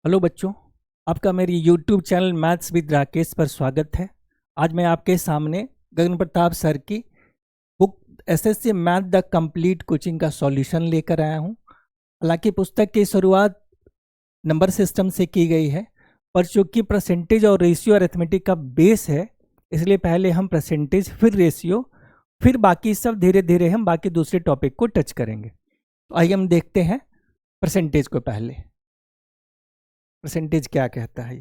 Hello बच्चों, आपका मेरी YouTube channel maths with Rakesh पर स्वागत है। आज मैं आपके सामने गगन प्रताप सर की book SSC math the complete coaching का सॉल्यूशन लेकर आया हूं। हालांकि पुस्तक की शुरुआत नंबर सिस्टम से की गई है, पर चूंकि परसेंटेज और रेशियो अरिथमेटिक का बेस है, इसलिए पहले हम परसेंटेज फिर रेशियो फिर बाकी सब धीरे धीरे हम बाकी दूसरे टॉपिक को टच करेंगे। तो आइए हम देखते हैं परसेंटेज को। पहले परसेंटेज क्या कहता है?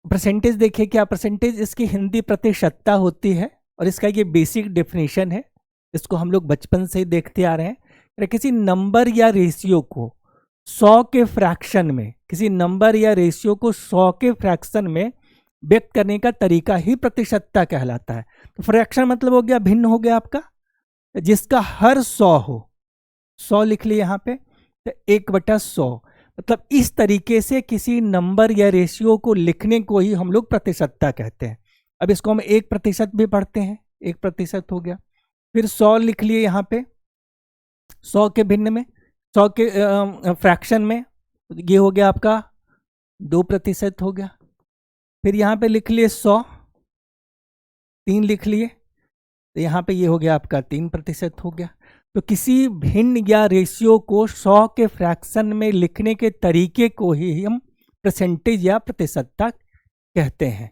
परसेंटेज देखिए, क्या परसेंटेज इसकी हिंदी प्रतिशतता होती है और इसका ये बेसिक डेफिनेशन है। इसको हम लोग बचपन से ही देखते आ रहे हैं। किसी नंबर या रेशियो को 100 के फ्रैक्शन में, किसी नंबर या रेशियो को 100 के फ्रैक्शन में व्यक्त करने का तरीका ही प्रतिशतता कहलाता है। तो फ्रैक्शन मतलब हो गया, भिन्न हो गया आपका, जिसका हर 100 हो। 100 लिख लिए यहाँ पे, तो 1/100 मतलब इस तरीके से किसी नंबर या रेशियो को लिखने को ही हम लोग प्रतिशतता कहते हैं। अब इसको हम 1% भी पढ़ते हैं, 1% हो गया। फिर 100 लिख लिए यहाँ पे, 100 के भिन्न में, 100 के फ्रैक्शन में, ये हो गया आपका 2% हो गया। फिर यहाँ पे लिख लिए 100, 3 लिख लिए, तो यहाँ पे ये हो गया आपका 3% हो गया। तो किसी भिन्न या रेशियो को 100 के फ्रैक्शन में लिखने के तरीके को ही हम परसेंटेज या प्रतिशतता कहते हैं।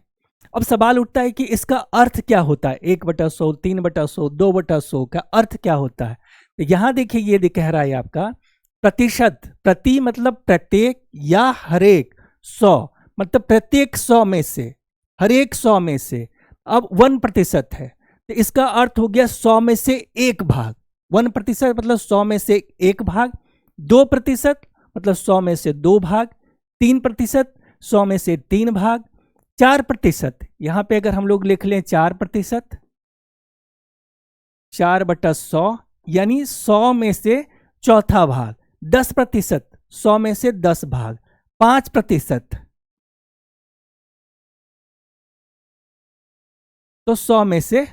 अब सवाल उठता है कि इसका अर्थ क्या होता है? 1/100, 3/100, 2/100 का अर्थ क्या होता है? तो यहाँ देखिए, ये कह रहा है आपका प्रतिशत, प्रति मतलब प्रत्येक, या हरेक, 100 मतलब प्रत्येक 100 में से, हरेक 100 में से। अब 1% है, तो इसका अर्थ हो गया 100 में से एक भाग। 1% मतलब 100 में से एक भाग। 2% मतलब 100 में से दो भाग। 3% 100 में से तीन भाग। 4% यहां पे अगर हम लोग लिख लें 4%, 4/100 यानी 100 में से चौथा भाग। 10% 100 में से 10 भाग। 5% तो 100 में से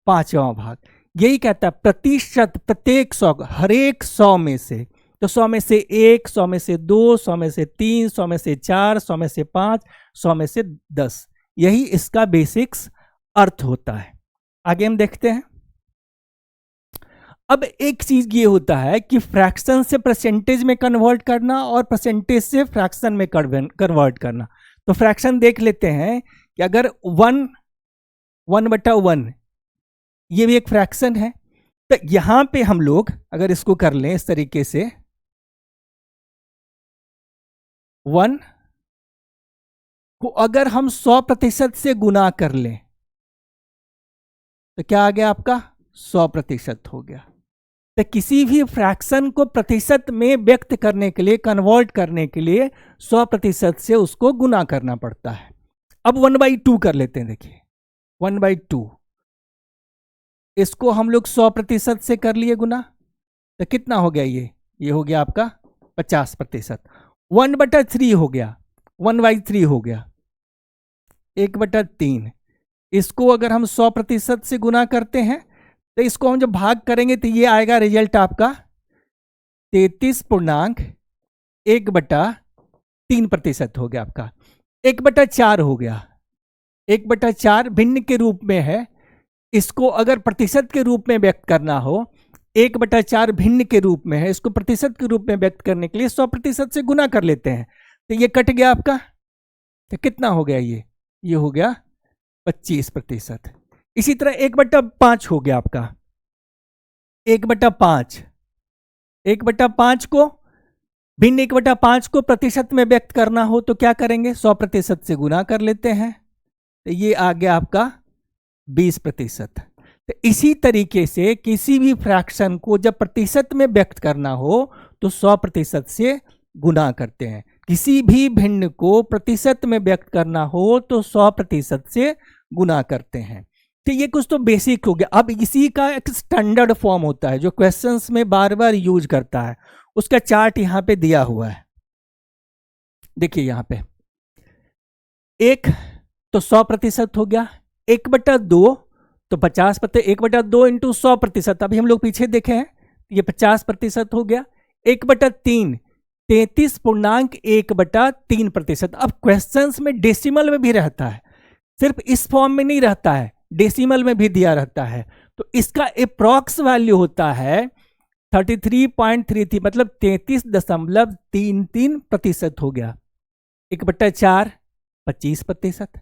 पांचवा भाग। यही कहता है प्रतिशत, प्रत्येक 100, हरेक 100 में से। तो 100 में से 1, 100 में से 2, 100 में से 3, 100 में से 4, 100 में से 5, 100 में से 10। यही इसका बेसिक्स अर्थ होता है। आगे हम देखते हैं। अब एक चीज ये होता है कि फ्रैक्शन से परसेंटेज में कन्वर्ट करना और परसेंटेज से फ्रैक्शन में कन्वर्ट करना। तो फ्रैक्शन देख लेते हैं कि अगर 1/1 ये भी एक फ्रैक्शन है, तो यहां पे हम लोग अगर इसको कर लें इस तरीके से, 1 को अगर हम 100% से गुना कर लें तो क्या आ गया आपका? 100% हो गया। तो किसी भी फ्रैक्शन को प्रतिशत में व्यक्त करने के लिए, कन्वर्ट करने के लिए 100% से उसको गुना करना पड़ता है। अब 1/2 कर लेते हैं। देखिए 1/2, इसको हम लोग 100% से कर लिए गुना, तो कितना हो गया? ये हो गया आपका 50%। 1/3 हो गया, 1/3 हो गया, 1/3। इसको अगर हम 100% से गुना करते हैं तो इसको हम जब भाग करेंगे तो ये आएगा रिजल्ट आपका 33.1/3% हो गया आपका। 1/4 हो गया, 1/4 भिन्न के रूप में है। इसको अगर प्रतिशत के रूप में व्यक्त करना हो, 1/4 भिन्न के रूप में है, इसको प्रतिशत के रूप में व्यक्त करने के लिए 100% से गुना कर लेते हैं। तो ये कट गया आपका, तो कितना हो गया? ये हो गया 25%। इसी तरह 1/5 हो गया आपका। 1/5, 1/5 को भिन्न 1/5 को प्रतिशत में व्यक्त करना हो तो क्या करेंगे? 100% से गुना कर लेते हैं, तो ये आ गया आपका 20%। तो इसी तरीके से किसी भी फ्रैक्शन को जब प्रतिशत में व्यक्त करना हो तो 100% से गुना करते हैं। किसी भी भिन्न को प्रतिशत में व्यक्त करना हो तो 100% से गुना करते हैं। तो ये कुछ तो बेसिक हो गया। अब इसी का एक स्टैंडर्ड फॉर्म होता है जो क्वेश्चंस में बार बार यूज करता है। उसका चार्ट यहां पे दिया हुआ है। देखिए यहां पे 1 तो 100% हो गया, 1/2 तो 50%, 1/2 इंटू 100%। अभी हम लोग पीछे देखे हैं, ये 50% हो गया। 1/3 33.1/3%। अब क्वेश्चंस में डेसिमल में भी रहता है, सिर्फ इस फॉर्म में नहीं रहता है, डेसिमल में भी दिया रहता है। तो इसका अप्रॉक्स वैल्यू होता है 33.33, मतलब 33.33% हो गया। 1/4 25%,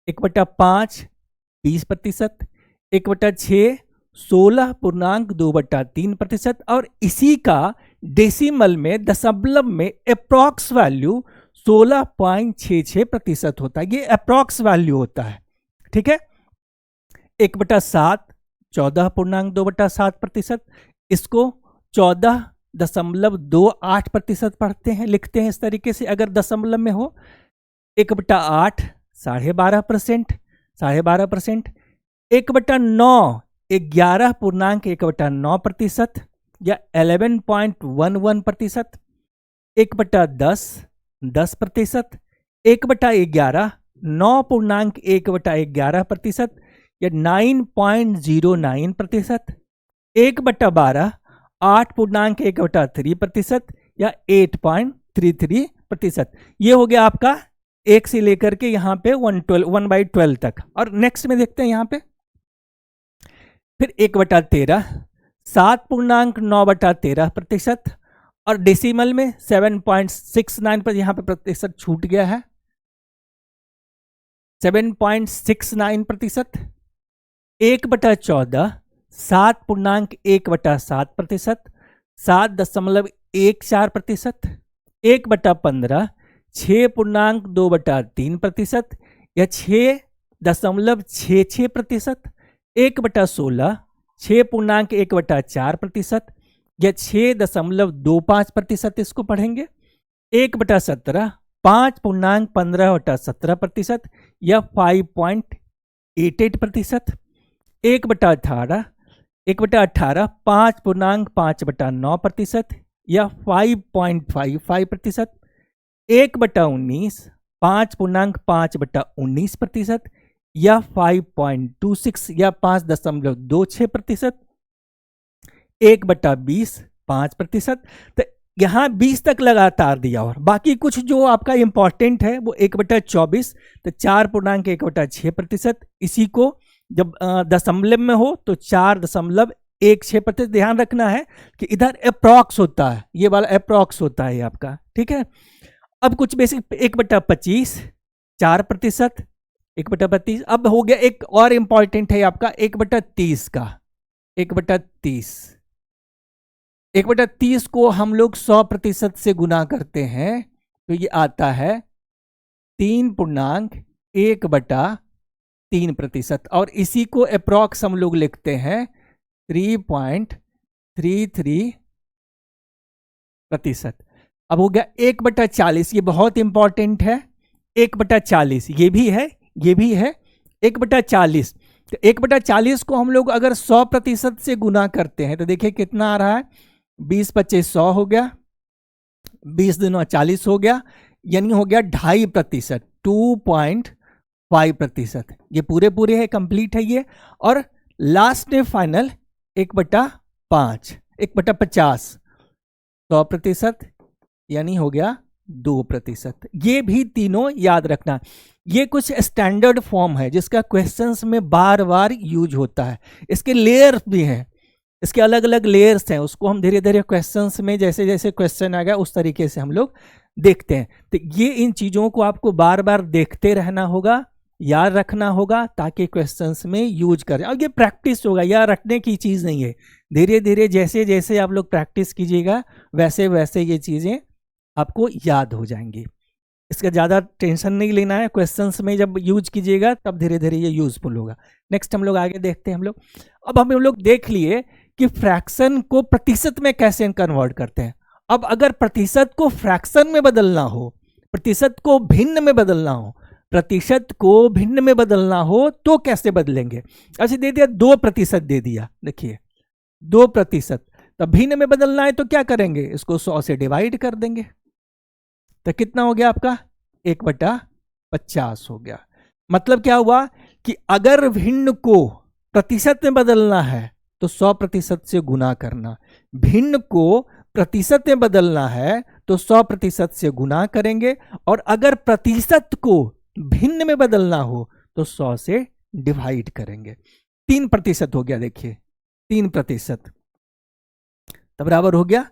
1/5 20%, 1/6 16.2/3%, और इसी का डेसिमल में दशमलव में अप्रॉक्स वैल्यू 16.66% होता है। ये अप्रॉक्स वैल्यू होता है, ठीक है। 1/7 14.2/7%, इसको 14.28% पढ़ते हैं, लिखते हैं इस तरीके से अगर दशमलव में हो। 1/8 12.5%, 12.5%। 1/9 11.1/9% या 11.11%। 1/10 10%। 1/11 9.1/11% या 9.09%। 1/12 8.1/3% या 8.33%। ये हो गया आपका 1 से लेकर के यहाँ पे 1/12 तक। और नेक्स्ट में देखते हैं यहाँ पे फिर 1/13 7.9/13%, और डेसिमल में 7.69 पर, यहाँ पे प्रतिशत छूट गया है, 7.69%। 1/14 7.1/7%, 7.14%। 1/15 6.2/3% या 6.66%। 1/16 6.1/4% या 6.25%, इसको पढ़ेंगे। 1/17 5.15/17% या 5.88%। 1/18 5.5/9% या 5.55%। 1/19 5.5/19% या 5.26 या 5.26%। 1/20 5%। तो यहाँ 20 तक लगातार दिया, और बाकी कुछ जो आपका इंपॉर्टेंट है वो 1/24, तो 4.1/6%। इसी को जब दशमलव में हो तो 4.16%। ध्यान रखना है कि इधर अप्रॉक्स होता है, ये वाला अप्रॉक्स होता है आपका, ठीक है। अब कुछ बेसिक 1/25 4%, 1/25। अब हो गया एक और इंपॉर्टेंट है आपका 1/30 का। 1/30 1/30 को हम लोग 100% से गुना करते हैं तो ये आता है 3.1/3%, और इसी को अप्रॉक्स हम लोग लिखते हैं 3.33%। अब हो गया 1/40, ये बहुत इंपॉर्टेंट है। 1/40 ये भी है, ये भी है। 1/40, तो 1/40 को हम लोग अगर 100% से गुना करते हैं तो देखिए कितना आ रहा है, 20-25 100 हो गया, 20 दूना 40 हो गया, यानी हो गया 2.5%, 2.5%। ये पूरे पूरे है, कंप्लीट है ये। और लास्ट में फाइनल 1/5 1/50 100%, यानी हो गया 2%। ये भी तीनों याद रखना। ये कुछ स्टैंडर्ड फॉर्म है जिसका क्वेश्चंस में बार बार यूज होता है। इसके लेयर्स भी हैं, इसके अलग अलग लेयर्स हैं, उसको हम धीरे धीरे क्वेश्चंस में जैसे जैसे क्वेश्चन आ गया उस तरीके से हम लोग देखते हैं। तो ये इन चीज़ों को आपको बार बार देखते रहना होगा, याद रखना होगा, ताकि क्वेश्चंस में यूज करें। और ये प्रैक्टिस होगा, याद रखने की चीज़ नहीं है। धीरे धीरे जैसे जैसे आप लोग प्रैक्टिस कीजिएगा वैसे वैसे ये चीज़ें आपको याद हो जाएंगी। इसका ज़्यादा टेंशन नहीं लेना है, क्वेश्चंस में जब यूज कीजिएगा तब धीरे धीरे ये यूजफुल होगा। नेक्स्ट हम लोग आगे देखते हैं। अब हम लोग देख लिए कि फ्रैक्शन को प्रतिशत में कैसे कन्वर्ट करते हैं। अब अगर प्रतिशत को फ्रैक्शन में बदलना हो, प्रतिशत को भिन्न में बदलना हो, प्रतिशत को भिन्न में बदलना हो तो कैसे बदलेंगे। अच्छा दे दिया 2% दे दिया, देखिए 2%, तो भिन्न में बदलना है तो क्या करेंगे, इसको 100 से डिवाइड कर देंगे, तो कितना हो गया आपका 1/50 हो गया। मतलब क्या हुआ कि अगर भिन्न को प्रतिशत में बदलना है तो 100% से गुना करना, भिन्न को प्रतिशत में बदलना है तो 100% से गुना करेंगे, और अगर प्रतिशत को भिन्न में बदलना हो तो 100 से डिवाइड करेंगे। 3% हो गया, देखिए 3% तो बराबर हो गया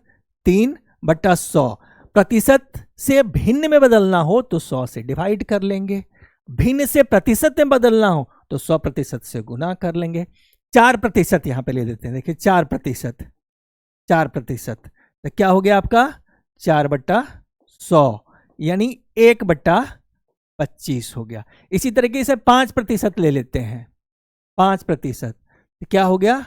3/100। प्रतिशत से भिन्न में बदलना हो तो 100 से डिवाइड कर लेंगे, भिन्न से प्रतिशत में बदलना हो तो 100% से गुना कर लेंगे। 4% यहां पे ले देते हैं, देखिए 4%, 4% तो क्या हो गया आपका 4/100 यानी 1/25 हो गया। इसी तरीके से 5% ले लेते हैं, 5% तो क्या हो गया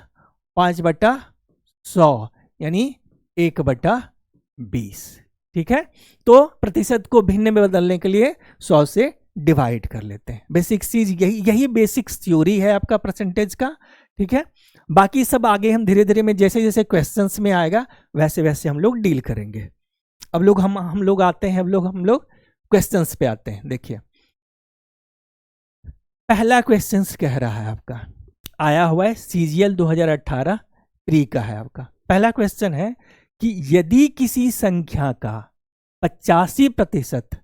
5/100 यानी 1/20। ठीक है, तो प्रतिशत को भिन्न में बदलने के लिए 100 से डिवाइड कर लेते हैं। बेसिक चीज यही बेसिक थ्योरी है आपका परसेंटेज का। ठीक है, बाकी सब आगे हम धीरे धीरे में जैसे जैसे क्वेश्चंस में आएगा वैसे वैसे हम लोग डील करेंगे। अब लोग हम लोग आते हैं, हम लोग क्वेश्चंस पे आते हैं। देखिए पहला क्वेश्चंस कह रहा है आपका, आया हुआ है CGL 2018 प्री का है आपका। पहला क्वेश्चन है कि यदि किसी संख्या का 85%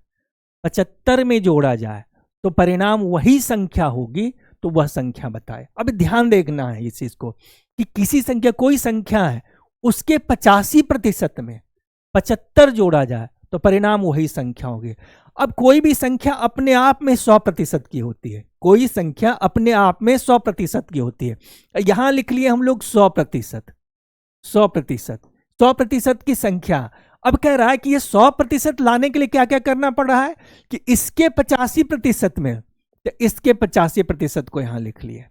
75 में जोड़ा जाए तो परिणाम वही संख्या होगी, तो वह संख्या बताए। अब ध्यान देखना है इस चीज को कि किसी संख्या, कोई संख्या है उसके 85% में 75 जोड़ा जाए तो परिणाम वही संख्या होगी। अब कोई भी संख्या अपने आप में 100% की होती है, कोई संख्या अपने आप में 100% की होती है। यहां लिख लिए हम लोग 100%, 100% की संख्या। अब कह रहा है कि ये 100% लाने के लिए क्या क्या करना पड़ रहा है कि इसके 85% में, तो इसके 85% को यहां लिख लिए।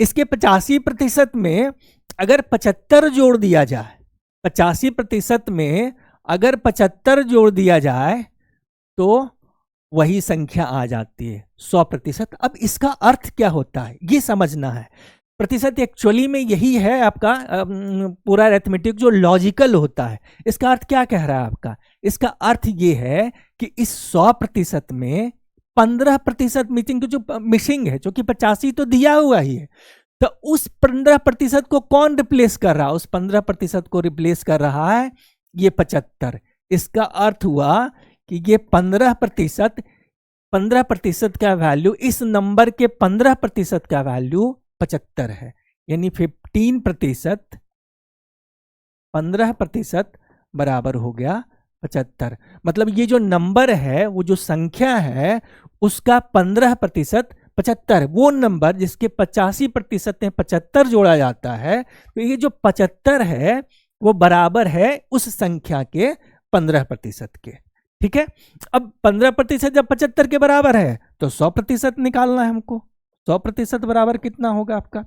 इसके 85% में अगर 75 जोड़ दिया जाए, 85% में अगर 75 जोड़ दिया जाए तो वही संख्या आ जाती है 100%। अब इसका अर्थ क्या होता है ये समझना है। प्रतिशत एक्चुअली में यही है आपका पूरा अरिथमेटिक जो लॉजिकल होता है। इसका अर्थ क्या कह रहा है आपका, इसका अर्थ ये है कि इस 100% में 15% मिसिंग है, जो कि 85 तो दिया हुआ ही है। तो उस 15% को कौन रिप्लेस कर रहा है, उस 15% को रिप्लेस कर रहा है ये 75। इसका अर्थ हुआ कि ये 15% का वैल्यू, इस नंबर के 15% का वैल्यू 75 है, यानी 15%, 15% बराबर हो गया 75। मतलब ये जो नंबर है, वो जो संख्या है उसका 15% 75, वो नंबर जिसके 85% में 75 जोड़ा जाता है, तो ये जो 75 है वो बराबर है उस संख्या के 15% के। ठीक है, अब 15% जब 75 के बराबर है तो 100% निकालना है हमको। 100% बराबर कितना होगा आपका।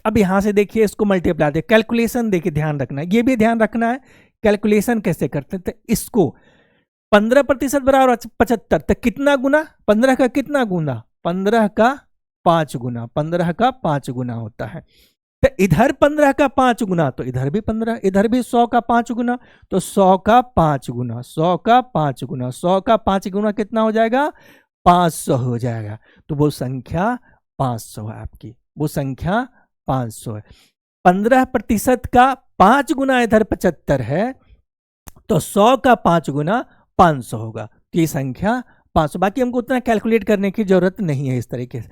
अब यहां से देखिए इसको मल्टीप्लाई दे, कैलकुलेशन देखिए ध्यान रखना है, ये भी ध्यान रखना है कैलकुलेशन कैसे करते हैं। तो इसको 15% बराबर 75, तो कितना गुना, 15 का कितना गुना, 15 का 5 गुना, 15 का 5 गुना होता है। तो इधर 15 का 5 गुना तो इधर भी 15, इधर भी 100 का 5 गुना, तो 100 का 5 गुना, 100 का 5 गुना, 100 का 5 गुना कितना हो जाएगा, 500 हो जाएगा। तो वो संख्या 500 है आपकी, वो संख्या 500 है। 15% का 5 गुना इधर 75 है, तो 100 का 5 गुना 500 होगा, तो ये संख्या 500। बाकी हमको उतना कैलकुलेट करने की जरूरत नहीं है इस तरीके से।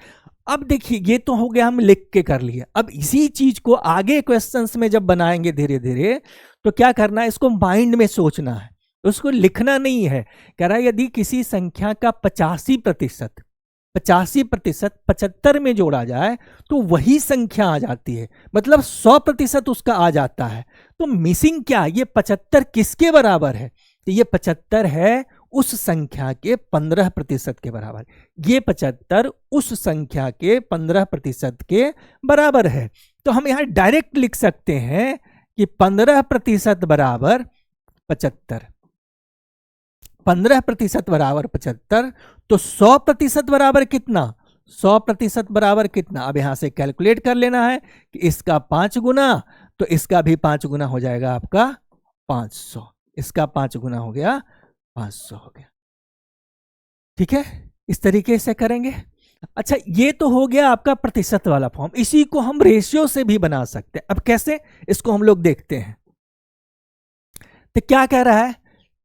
अब देखिए ये तो हो गया, हम लिख के कर लिए। अब इसी चीज को आगे क्वेश्चंस में जब बनाएंगे धीरे धीरे, तो क्या करना है, इसको माइंड में सोचना है, उसको लिखना नहीं है। कह रहा है यदि किसी संख्या का 85% 75 में जोड़ा जाए तो वही संख्या आ जाती है, मतलब 100% उसका आ जाता है। तो मिसिंग क्या, ये 75 किसके बराबर है, तो ये 75 है उस संख्या के 15% के बराबर। ये 75 उस संख्या के 15% के बराबर है। तो हम यहां डायरेक्ट लिख सकते हैं कि 15% बराबर 75, 15% बराबर 75। तो 100% बराबर कितना, 100% बराबर कितना। अब यहां से कैलकुलेट कर लेना है कि इसका 5 गुना, तो इसका भी 5 गुना हो जाएगा आपका 500, इसका 5 गुना हो गया 500 हो गया। ठीक है, इस तरीके से करेंगे। अच्छा, ये तो हो गया आपका प्रतिशत वाला फॉर्म। इसी को हम रेशियो से भी बना सकते हैं। अब कैसे, इसको हम लोग देखते हैं। तो क्या कह रहा है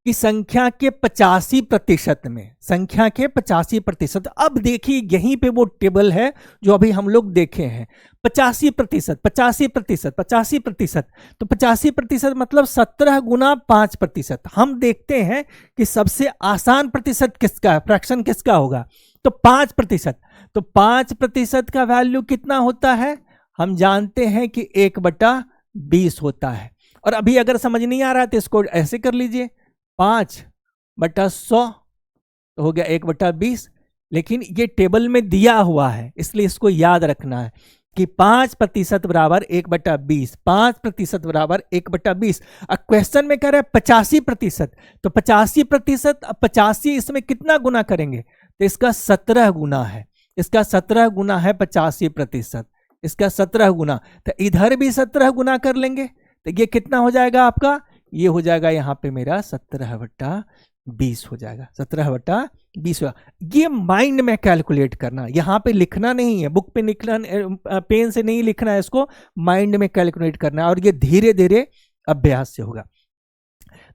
कि संख्या के 85% में, संख्या के 85%। अब देखिए यहीं पे वो टेबल है जो अभी हम लोग देखे हैं, 85%, 85%, 85%। तो 85% मतलब 17 गुना 5%। हम देखते हैं कि सबसे आसान प्रतिशत किसका है, फ्रैक्शन किसका होगा, तो 5%। तो 5% का वैल्यू कितना होता है, हम जानते हैं कि 1/20 होता है। और अभी अगर समझ नहीं आ रहा है तो इसको ऐसे कर लीजिए, 5/100 तो हो गया 1/20। लेकिन ये टेबल में दिया हुआ है इसलिए इसको याद रखना है कि 5% बराबर 1/20, 5% बराबर 1/20। अब क्वेश्चन में कह रहा है 85%, तो 85%, अब 85 इसमें कितना गुना करेंगे, तो इसका 17 गुना है, इसका 17 गुना है 85%, इसका 17 गुना। तो इधर भी 17 गुना कर लेंगे तो ये कितना हो जाएगा आपका, ये हो जाएगा यहाँ पे मेरा 17/20 हो जाएगा, 17/20 होगा। ये माइंड में कैलकुलेट करना, यहाँ पे लिखना नहीं है, बुक पे लिखना, पेन से नहीं लिखना है, इसको माइंड में कैलकुलेट करना है और ये धीरे धीरे अभ्यास से होगा।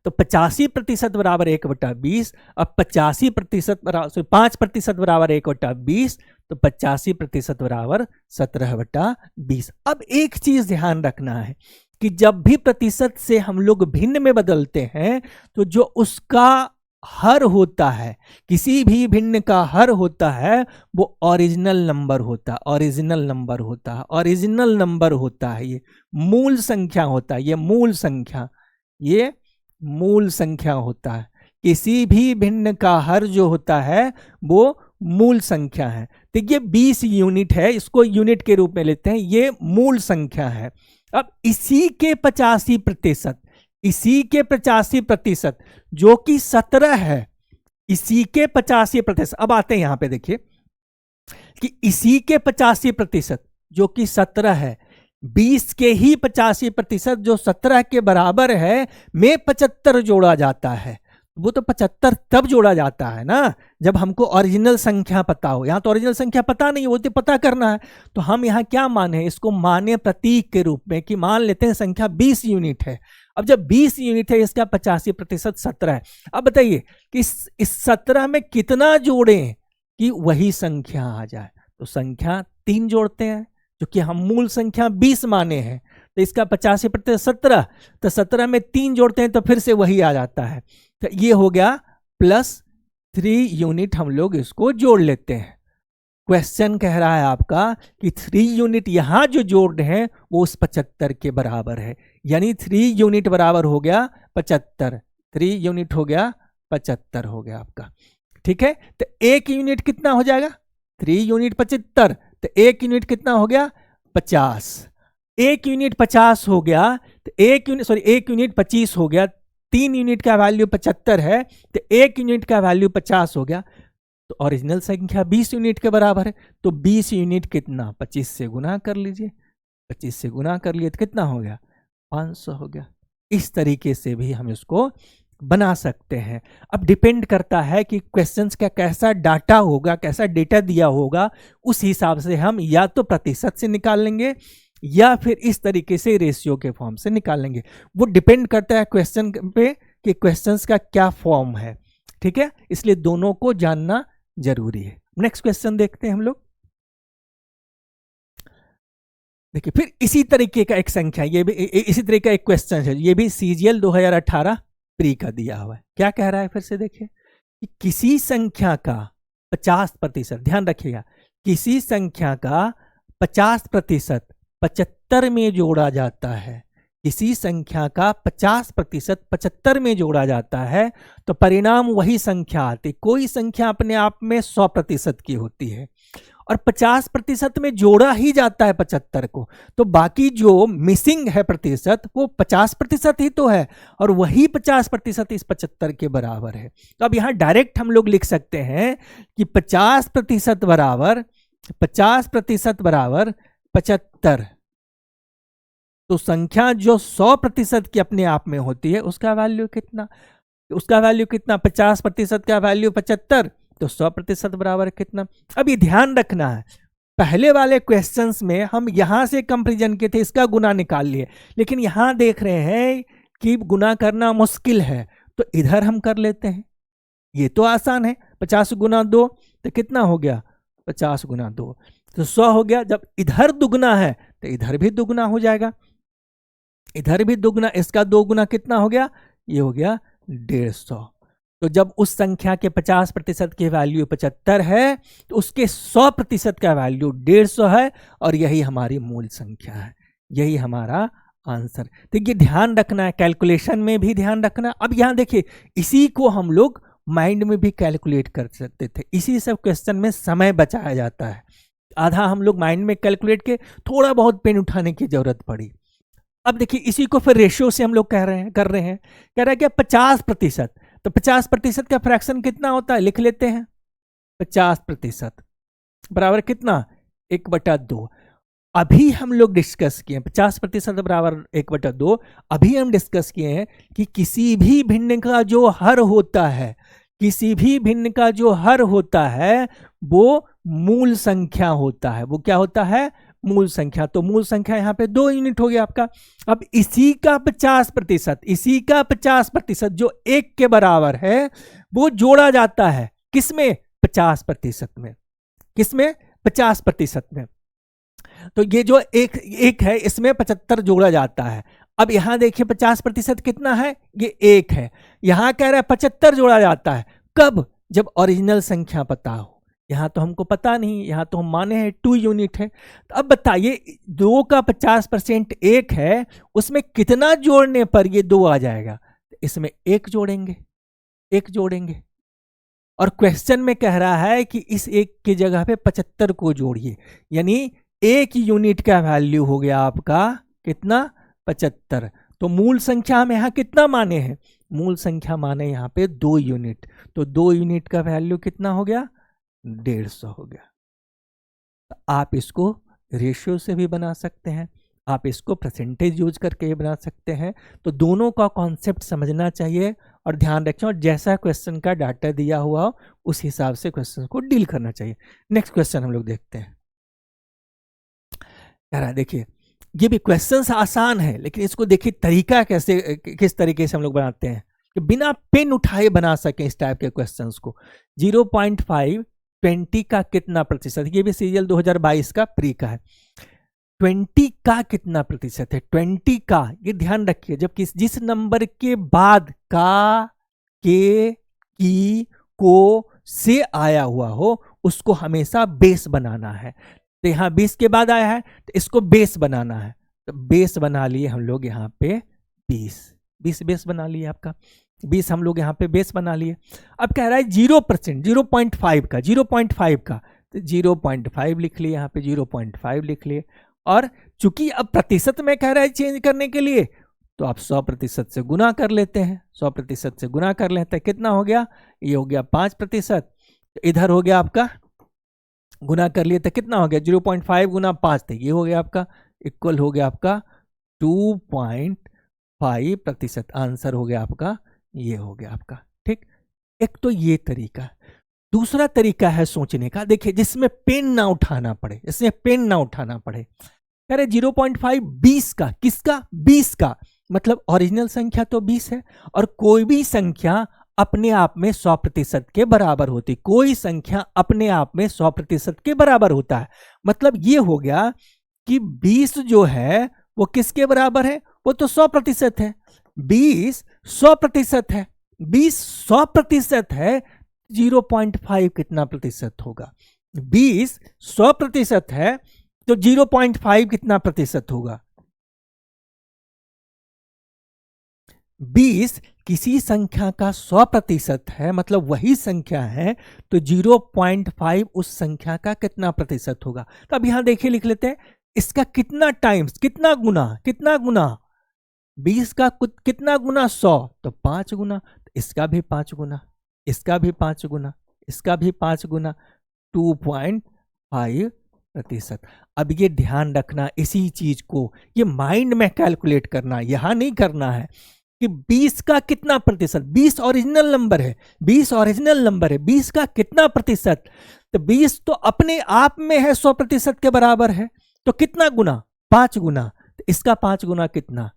तो 85% बराबर 1/20, अब 85% बराबर 5% बराबर 1/20, तो 85% बराबर 17/20। अब एक चीज ध्यान रखना है कि जब भी प्रतिशत से हम लोग भिन्न में बदलते हैं तो जो उसका हर होता है, किसी भी भिन्न का हर होता है, वो ओरिजिनल नंबर होता है, ओरिजिनल नंबर होता है, ओरिजिनल नंबर होता है, ये मूल संख्या होता है, ये मूल संख्या, ये मूल संख्या होता है। किसी भी भिन्न का हर जो होता है वो मूल संख्या है। तो ये 20 यूनिट है, इसको यूनिट के रूप में लेते हैं, ये मूल संख्या है। अब इसी के 85%, इसी के 85% जो कि 17 है, इसी के 85%, अब आते हैं यहां पे देखिए कि इसी के 85% जो कि 17 है, 20 के ही 85% जो 17 के बराबर है में 75 जोड़ा जाता है। वो तो 75 तब जोड़ा जाता है ना जब हमको ओरिजिनल संख्या पता हो। यहाँ तो ओरिजिनल संख्या पता नहीं, वो तो पता करना है। तो हम यहाँ क्या माने, इसको माने प्रतीक के रूप में कि मान लेते हैं संख्या 20 यूनिट है। अब जब 20 यूनिट है, इसका 85% 17 है। अब बताइए कि इस 17 में कितना जोड़ें कि वही संख्या आ जाए। तो संख्या 3 जोड़ते हैं, क्योंकि हम मूल संख्या 20 माने हैं। तो इसका 85% 17, तो 17 में 3 जोड़ते हैं तो फिर से वही आ जाता है। तो ये हो गया +3 यूनिट, हम लोग इसको जोड़ लेते हैं। क्वेश्चन कह रहा है आपका कि 3 यूनिट यहां जो जोड़ रहे हैं वो उस 75 के बराबर है, यानी 3 यूनिट बराबर हो गया 75, 3 यूनिट हो गया 75 हो गया आपका। ठीक है, तो 1 यूनिट कितना हो जाएगा, 3 यूनिट 75, तो 1 यूनिट कितना हो गया 50। 1 यूनिट 50 हो गया, तो 1 यूनिट 25 हो गया। 3 यूनिट का वैल्यू 75 है, तो 1 यूनिट का वैल्यू 50 हो गया। तो ओरिजिनल संख्या 20 यूनिट के बराबर है, तो 20 यूनिट कितना, 25 से गुना कर लीजिए, 25 से गुना कर लिए तो कितना हो गया, 500 हो गया। इस तरीके से भी हम इसको बना सकते हैं। अब डिपेंड करता है कि क्वेश्चंस का कैसा डाटा होगा, कैसा डेटा दिया होगा, उस हिसाब से हम या तो प्रतिशत से निकाल लेंगे या फिर इस तरीके से रेशियो के फॉर्म से निकाल लेंगे। वो डिपेंड करता है क्वेश्चन पे कि क्वेश्चंस का क्या फॉर्म है। ठीक है, इसलिए दोनों को जानना जरूरी है। नेक्स्ट क्वेश्चन देखते हैं हम लोग। देखिए फिर इसी तरीके का एक संख्या, ये भी इसी तरीके का एक क्वेश्चन है, ये भी CGL 2018 प्री का दिया हुआ है। क्या कह रहा है फिर से देखिए कि किसी संख्या का 50%, ध्यान रखिएगा, किसी संख्या का 50% 75 में जोड़ा जाता है, किसी संख्या का 50% 75 में जोड़ा जाता है तो परिणाम वही संख्या आती। कोई संख्या अपने आप में 100% की होती है और 50% में जोड़ा ही जाता है 75 को, तो बाकी जो मिसिंग है प्रतिशत वो 50% ही तो है और वही 50% इस 75 के बराबर है। तो अब यहां डायरेक्ट हम लोग लिख सकते हैं कि 50% बराबर 75। तो संख्या जो 100% की अपने आप में होती है उसका वैल्यू कितना, 50% का वैल्यू 75, तो 100% बराबर कितना। अब ये ध्यान रखना है, पहले वाले क्वेश्चंस में हम यहां से कंपैरिजन किए थे, इसका गुना निकाल लिए, लेकिन यहां देख रहे हैं कि गुना करना मुश्किल है तो इधर हम कर लेते हैं, ये तो आसान है। 50 गुना 2 तो कितना हो गया, 50 गुना 2 तो 100 हो गया। जब इधर दुगना है तो इधर भी दुगना हो जाएगा, इधर भी दुगना, इसका 2 गुना कितना हो गया, ये हो गया 150। तो जब उस संख्या के 50% की वैल्यू 75 है तो उसके 100% का वैल्यू 150 है, और यही हमारी मूल संख्या है, यही हमारा आंसर। तो ये ध्यान रखना है, कैलकुलेशन में भी ध्यान रखना। अब यहां देखिए, इसी को हम लोग माइंड में भी कैलकुलेट कर सकते थे, इसी सब क्वेश्चन में समय बचाया जाता है। आधा हम लोग माइंड में कैलकुलेट के थोड़ा बहुत पेन उठाने की जरूरत पड़ी। अब देखिए, इसी को फिर रेशियो से हम लोग कर रहे हैं कह रहे हैं क्या 50%, तो 50% का फ्रैक्शन कितना होता है, लिख लेते हैं। 50% बराबर कितना, 1/2। अभी हम लोग डिस्कस किए 50% बराबर 1/2। अभी हम डिस्कस किए हैं कि किसी भी भिन्न का जो हर होता है, किसी भी भिन्न का जो हर होता है वो मूल संख्या होता है। वो क्या होता है, मूल संख्या। तो मूल संख्या यहाँ पे 2 यूनिट हो गया आपका। अब इसी का 50%, इसी का 50% जो 1 के बराबर है वो जोड़ा जाता है किसमें, 50% में। किसमें, 50% में। तो ये जो एक है इसमें 75 जोड़ा जाता है। अब यहां देखिए 50% कितना है, ये 1 है। यहां कह रहा है 75 जोड़ा जाता है, कब, जब ओरिजिनल संख्या पता हो। यहां तो हमको पता नहीं, यहां तो हम माने हैं 2 यूनिट है। तो अब बताइए 2 का 50% 1 है, उसमें कितना जोड़ने पर ये 2 आ जाएगा, इसमें 1 जोड़ेंगे, 1 जोड़ेंगे। और क्वेश्चन में कह रहा है कि इस 1 की जगह पे 75 को जोड़िए, यानी 1 यूनिट का वैल्यू हो गया आपका कितना, 75। तो मूल संख्या हम यहाँ कितना माने हैं, मूल संख्या माने यहाँ पे 2 यूनिट। तो 2 यूनिट का वैल्यू कितना हो गया, 150 हो गया। तो आप इसको रेशियो से भी बना सकते हैं, आप इसको परसेंटेज यूज करके भी बना सकते हैं। तो दोनों का कॉन्सेप्ट समझना चाहिए और ध्यान रखें, और जैसा क्वेश्चन का डाटा दिया हुआ हो उस हिसाब से क्वेश्चन को डील करना चाहिए। नेक्स्ट क्वेश्चन हम लोग देखते हैं। देखिए ये भी क्वेश्चंस आसान है, लेकिन इसको देखिए तरीका कैसे, किस तरीके से हम लोग बनाते हैं कि बिना पेन उठाए बना सकें इस टाइप के क्वेश्चंस को। 0.5 20 का कितना प्रतिशत, ये भी सीरियल 2022 का प्री का है। 20 का कितना प्रतिशत है, 20 का, ये ध्यान रखिए, जब जिस नंबर के बाद का, के, की, को से आया हुआ हो उसको हमेशा बेस बनाना है। तो यहाँ 20 के बाद आया है तो इसको बेस बनाना है, तो बेस बना लिए हम लोग यहाँ पे 20 बेस बना लिए आपका, 20 हम लोग यहाँ पे बेस बना लिए। अब कह रहा है 0%, 0.5 का, 0.5 का, तो 0.5 लिख लिए यहाँ पे, 0.5 लिख लिए। और चूंकि अब प्रतिशत में कह रहा है चेंज करने के लिए, तो आप 100% से गुना कर लेते हैं, 100% से गुना कर लेते हैं, कितना हो गया, ये हो गया 5%। तो इधर हो गया आपका, गुना कर लिए तो कितना हो गया, 0.5 गुना 5 थे, ये हो गया आपका, इक्वल हो गया आपका 2.5%। आंसर हो गया आपका, ये हो गया आपका। ठीक, एक तो ये तरीका। दूसरा तरीका है सोचने का, देखिए जिसमें पेन ना उठाना पड़े, इसमें पेन ना उठाना पड़े। कह रहे 0.5 20 का, किसका, 20 का, मतलब ओरिजिनल संख्या तो 20 है, और कोई भी संख्या अपने आप में 100% के बराबर होती, कोई संख्या अपने आप में 100% के बराबर होता है। मतलब ये हो गया कि 20 जो है वो किसके बराबर है, वो तो 100% है। 20 100% है, 20 100% है, 0.5 कितना प्रतिशत होगा, 20 100% है तो 0.5 कितना प्रतिशत होगा। 20 किसी संख्या का 100% है, मतलब वही संख्या है, तो 0.5 उस संख्या का कितना प्रतिशत होगा। तो अब यहां देखिए लिख लेते हैं, इसका कितना टाइम्स, कितना गुना, कितना गुना, 20 का कितना गुना 100, तो 5 गुना, इसका भी 5 गुना, इसका भी 5 गुना, इसका भी 5 गुना, 2.5%। अब ये ध्यान रखना, इसी चीज को ये माइंड में कैलकुलेट करना, यहां नहीं करना है कि 20 का कितना प्रतिशत, 20 ओरिजिनल नंबर है, 20 ओरिजिनल नंबर है, 20 का कितना प्रतिशत, तो 20 तो अपने आप में है 100% के बराबर है, तो कितना गुना, 5 गुना, तो इसका 5 गुना कितना,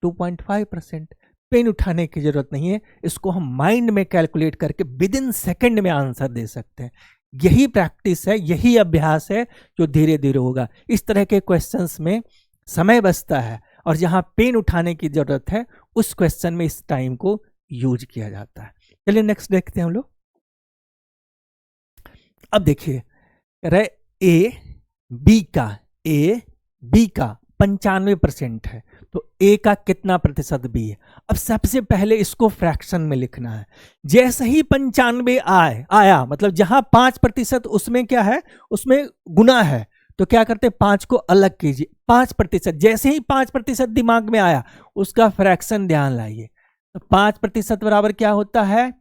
2.5%। पेन उठाने की जरूरत नहीं है, इसको हम माइंड में कैलकुलेट करके विद इन सेकेंड में आंसर दे सकते हैं। यही प्रैक्टिस है, यही अभ्यास है जो धीरे धीरे होगा। इस तरह के क्वेश्चंस में समय बचता है और जहां पेन उठाने की जरूरत है उस क्वेश्चन में इस टाइम को यूज किया जाता है। चलिए नेक्स्ट देखते हैं हम लोग। अब देखिए ए बी का 95% है, तो ए का कितना प्रतिशत बी है। अब सबसे पहले इसको फ्रैक्शन में लिखना है। जैसे ही 95 आया मतलब जहां 5% उसमें क्या है, उसमें गुना है, तो क्या करते 5 को अलग कीजिए। 5%, जैसे ही 5% दिमाग में आया उसका फ्रैक्शन ध्यान लाइए। तो 5% बराबर क्या होता है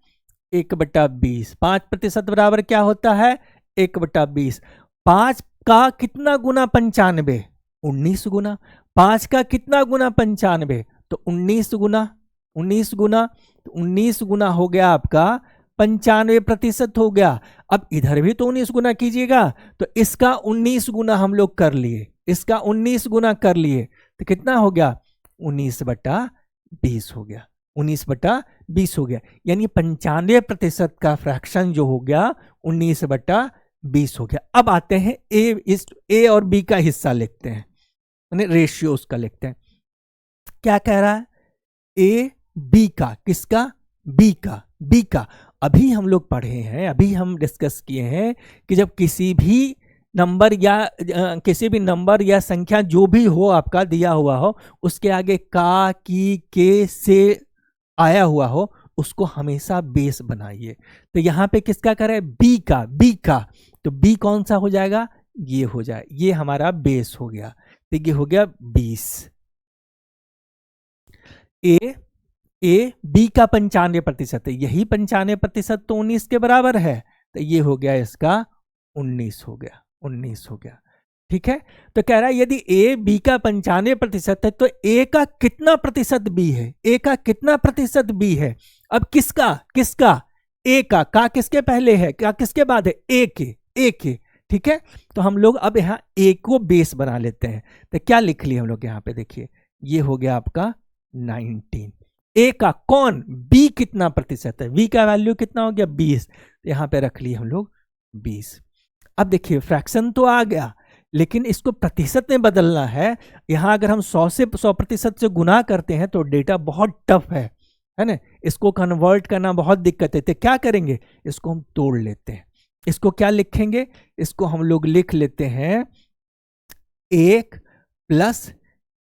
1/20। 5% बराबर क्या होता है 1/20। 5 का कितना गुना 95, 19 गुना। 5 का कितना गुना 95, तो 19 गुना। 19 गुना तो 19 गुना हो गया आपका 95% हो गया। अब इधर भी तो 19 गुना कीजिएगा, तो इसका 19 गुना हम लोग कर लिए, इसका 19 गुना कर लिए, तो कितना हो गया 19/20 हो गया। 19/20 हो गया, यानी 95% का फ्रैक्शन जो हो गया 19/20 हो गया। अब आते हैं ए और बी का हिस्सा लिखते हैं, रेशियो उसका लिखते हैं। क्या कह रहा है ए बी का, किसका बी का। अभी हम लोग पढ़े हैं, अभी हम डिस्कस किए हैं कि जब किसी भी नंबर या संख्या जो भी हो आपका दिया हुआ हो, उसके आगे का, की, के से आया हुआ हो, उसको हमेशा बेस बनाइए। तो यहां पे किसका कर रहा है बी का, तो बी कौन सा हो जाएगा, ये हो जाए, ये हमारा बेस हो गया। तो ये हो गया 20। ए बी का 95% है, यही 95% तो 19 के बराबर है, तो ये हो गया इसका 19 हो गया, 19 हो गया। ठीक है, तो कह रहा है यदि ए बी का 95% है तो ए का कितना प्रतिशत बी है, ए का कितना प्रतिशत बी है। अब किसका ए का किसके पहले है, क्या किसके बाद है ए के। ठीक है, तो हम लोग अब यहाँ ए को बेस बना लेते हैं। तो क्या लिख लिए हम लोग यहाँ पे, देखिए ये हो गया आपका 19। ए का कौन, बी कितना प्रतिशत है, बी का वैल्यू कितना हो गया 20, तो यहाँ पे रख लिए हम लोग 20। अब देखिए फ्रैक्शन तो आ गया, लेकिन इसको प्रतिशत में बदलना है। यहां अगर हम 100% से गुना करते हैं तो डेटा बहुत टफ है ना, इसको कन्वर्ट करना बहुत दिक्कत है। तो क्या करेंगे, इसको हम तोड़ लेते हैं। इसको क्या लिखेंगे, इसको हम लोग लिख लेते हैं 1 +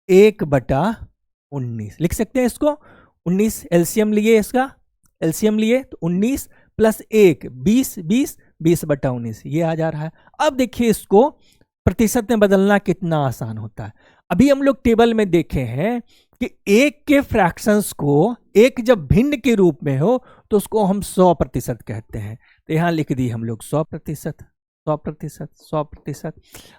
1/19 लिख सकते हैं इसको। 19 एलसीएम लिए, इसका एलसीएम लिए तो 19 + 1 20, 20/19 ये आ जा रहा है। अब देखिए इसको प्रतिशत में बदलना कितना आसान होता है। अभी हम लोग टेबल में देखे हैं कि एक के फ्रैक्शंस को, एक जब भिन्न के रूप में हो तो उसको हम 100% कहते हैं। तो यहां लिख दी हम लोग 100%, 100%।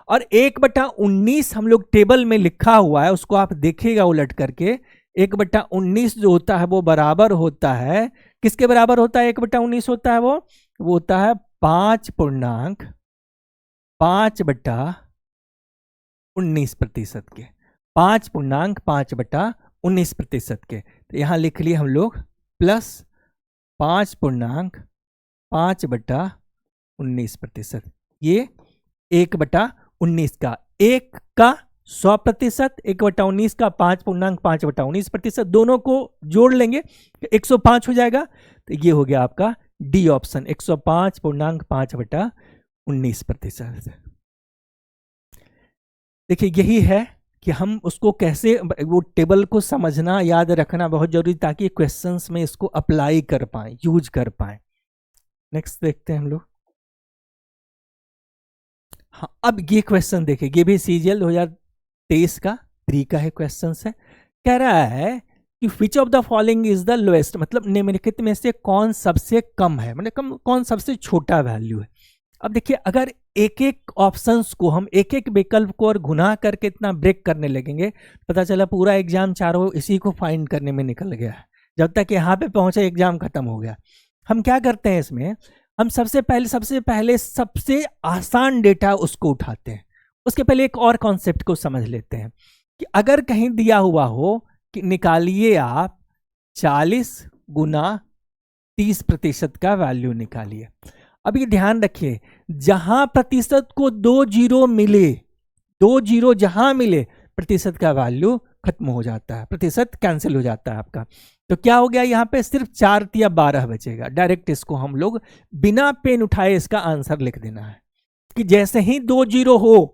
और 1/19 हम लोग टेबल में लिखा हुआ है, उसको आप देखिएगा उलट करके। 1/19 जो होता है वो बराबर होता है, किसके बराबर होता है 1/19 होता है वो होता है 5.5/19% के, 5.5/19% के। तो यहां लिख लिए हम लोग प्लस 5.5/19%। ये 1/19 का, 1 का 100%, 1/19 का 5.5/19%, दोनों को जोड़ लेंगे 105 हो जाएगा। तो ये हो गया आपका डी ऑप्शन, 105.5/19%। देखिए यही है कि हम उसको कैसे, वो टेबल को समझना, याद रखना बहुत जरूरी, ताकि क्वेश्चंस में इसको अप्लाई कर पाए, यूज कर पाए। नेक्स्ट देखते हैं हम लोग। हाँ, अब ये क्वेश्चन देखिए, ये भी सीजीएल 2023 का 3 का है क्वेश्चन है। कह रहा है कि which of the following is the lowest, मतलब निम्नलिखित में से कौन सबसे कम है, मतलब कौन सबसे छोटा वैल्यू है। अब देखिए अगर एक एक ऑप्शंस को हम, एक एक विकल्प को और गुना करके इतना ब्रेक करने लगेंगे, पता चला पूरा एग्जाम चारों इसी को फाइंड करने में निकल गया है। जब तक यहाँ पे पहुंचे एग्जाम खत्म हो गया। हम क्या करते हैं इसमें, हम सबसे पहले सबसे आसान डेटा उसको उठाते हैं। उसके पहले एक और कॉन्सेप्ट को समझ लेते हैं कि अगर कहीं दिया हुआ हो कि निकालिए आप 40 गुना 30% का वैल्यू निकालिए। अब ये ध्यान रखिए, जहां प्रतिशत को 2 जीरो मिले, 2 जीरो जहां मिले, प्रतिशत का वैल्यू खत्म हो जाता है, प्रतिशत कैंसिल हो जाता है आपका। तो क्या हो गया, यहाँ पे सिर्फ 4 या 12 बचेगा। डायरेक्ट इसको हम लोग बिना पेन उठाए इसका आंसर लिख देना है कि जैसे ही 2 जीरो हो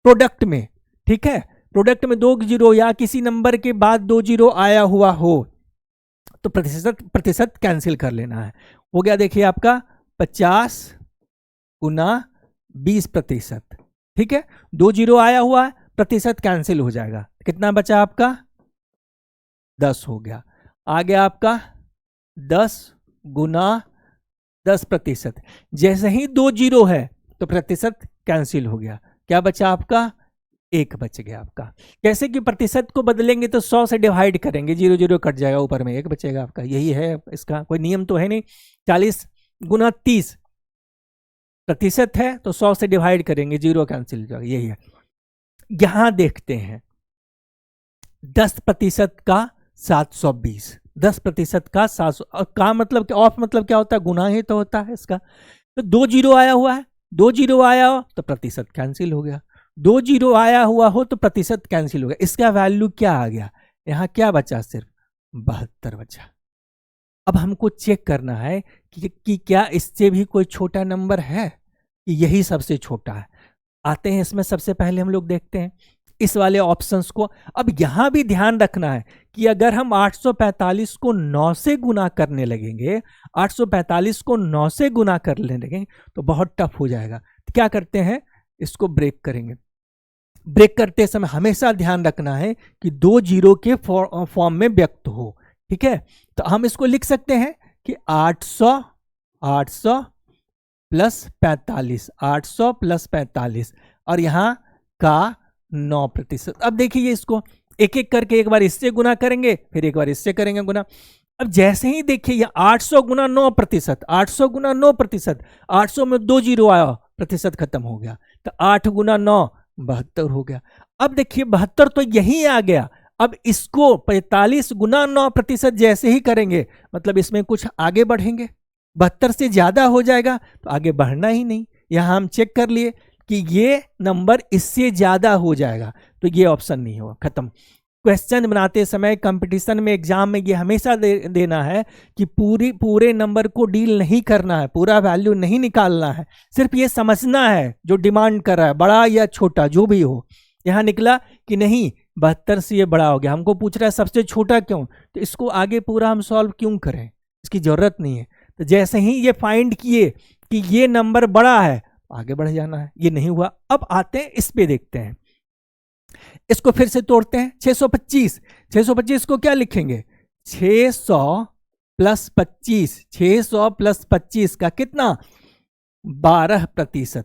प्रोडक्ट में, ठीक है, प्रोडक्ट में 2 जीरो या किसी नंबर के बाद 2 जीरो आया हुआ हो तो प्रतिशत कैंसिल कर लेना है। हो गया, देखिए आपका 50 गुना 20%, ठीक है, 2 जीरो आया हुआ है, प्रतिशत कैंसिल हो जाएगा, कितना बचा आपका 10 हो गया। आ गया आपका 10 गुना 10%, जैसे ही 2 जीरो है तो प्रतिशत कैंसिल हो गया, क्या बचा आपका 1 बच गया आपका। कैसे कि प्रतिशत को बदलेंगे तो 100 से डिवाइड करेंगे, 0 0 कट जाएगा, ऊपर में 1 बचेगा आपका, यही है इसका, कोई नियम तो है नहीं। 40 गुना 30 प्रतिशत है तो 100 से डिवाइड करेंगे, 0 कैंसिल हो जाएगा, यही है। यहां देखते हैं 10% का 720, 10% का 700 का मतलब क्या, ऑफ मतलब क्या होता है, गुना ही तो होता है इसका। तो 2 जीरो आया हुआ है, 2 जीरो आया हो तो प्रतिशत कैंसिल हो गया, 2 जीरो आया हुआ हो तो प्रतिशत कैंसिल हो गया। इसका वैल्यू क्या आ गया, यहां क्या बचा, सिर्फ 72 बचा। अब हमको चेक करना है कि क्या इससे भी कोई छोटा नंबर है कि यही सबसे छोटा है। आते हैं इसमें, सबसे पहले हम लोग देखते हैं इस वाले ऑप्शंस को। अब यहां भी ध्यान रखना है कि अगर हम 845 को 9 से गुना करने लगेंगे, 845 को 9 से गुना करने लगेंगे तो बहुत टफ हो जाएगा। तो क्या करते हैं, इसको ब्रेक करेंगे। ब्रेक करते समय हमेशा ध्यान रखना है कि 2 जीरो के फॉर्म में व्यक्त हो, ठीक है। तो हम इसको लिख सकते हैं कि 800 प्लस 45, 800 प्लस 45 और यहां का 9%। अब देखिए इसको एक एक करके, एक बार इससे गुना करेंगे, फिर एक बार इससे करेंगे गुना। अब जैसे ही देखिए ये 800 गुना 9%, 800 गुना 9%, 800 में 2 जीरो आया, प्रतिशत खत्म हो गया, तो 8 गुना 9 72 हो गया। अब देखिए 72 तो यही आ गया। अब इसको 45 गुना 9% जैसे ही करेंगे, मतलब इसमें कुछ आगे बढ़ेंगे, 72 से ज्यादा हो जाएगा तो आगे बढ़ना ही नहीं। यहां हम चेक कर लिए कि ये नंबर इससे ज्यादा हो जाएगा, तो ये ऑप्शन नहीं होगा, खत्म। क्वेश्चन बनाते समय, कंपटीशन में, एग्जाम में ये हमेशा देना है कि पूरे नंबर को डील नहीं करना है, पूरा वैल्यू नहीं निकालना है, सिर्फ ये समझना है जो डिमांड कर रहा है, बड़ा या छोटा जो भी हो। यहां निकला कि नहीं 72 से ये बड़ा हो गया, हमको पूछ रहा है सबसे छोटा क्यों, तो इसको आगे पूरा हम सॉल्व क्यों करें, इसकी जरूरत नहीं है। तो जैसे ही ये फाइंड किए कि ये नंबर बड़ा है, आगे बढ़ जाना है, ये नहीं हुआ। अब आते हैं इस पे, देखते हैं इसको, फिर से तोड़ते हैं। 625 को क्या लिखेंगे, 600 प्लस 25, 600 प्लस 25 का कितना 12%,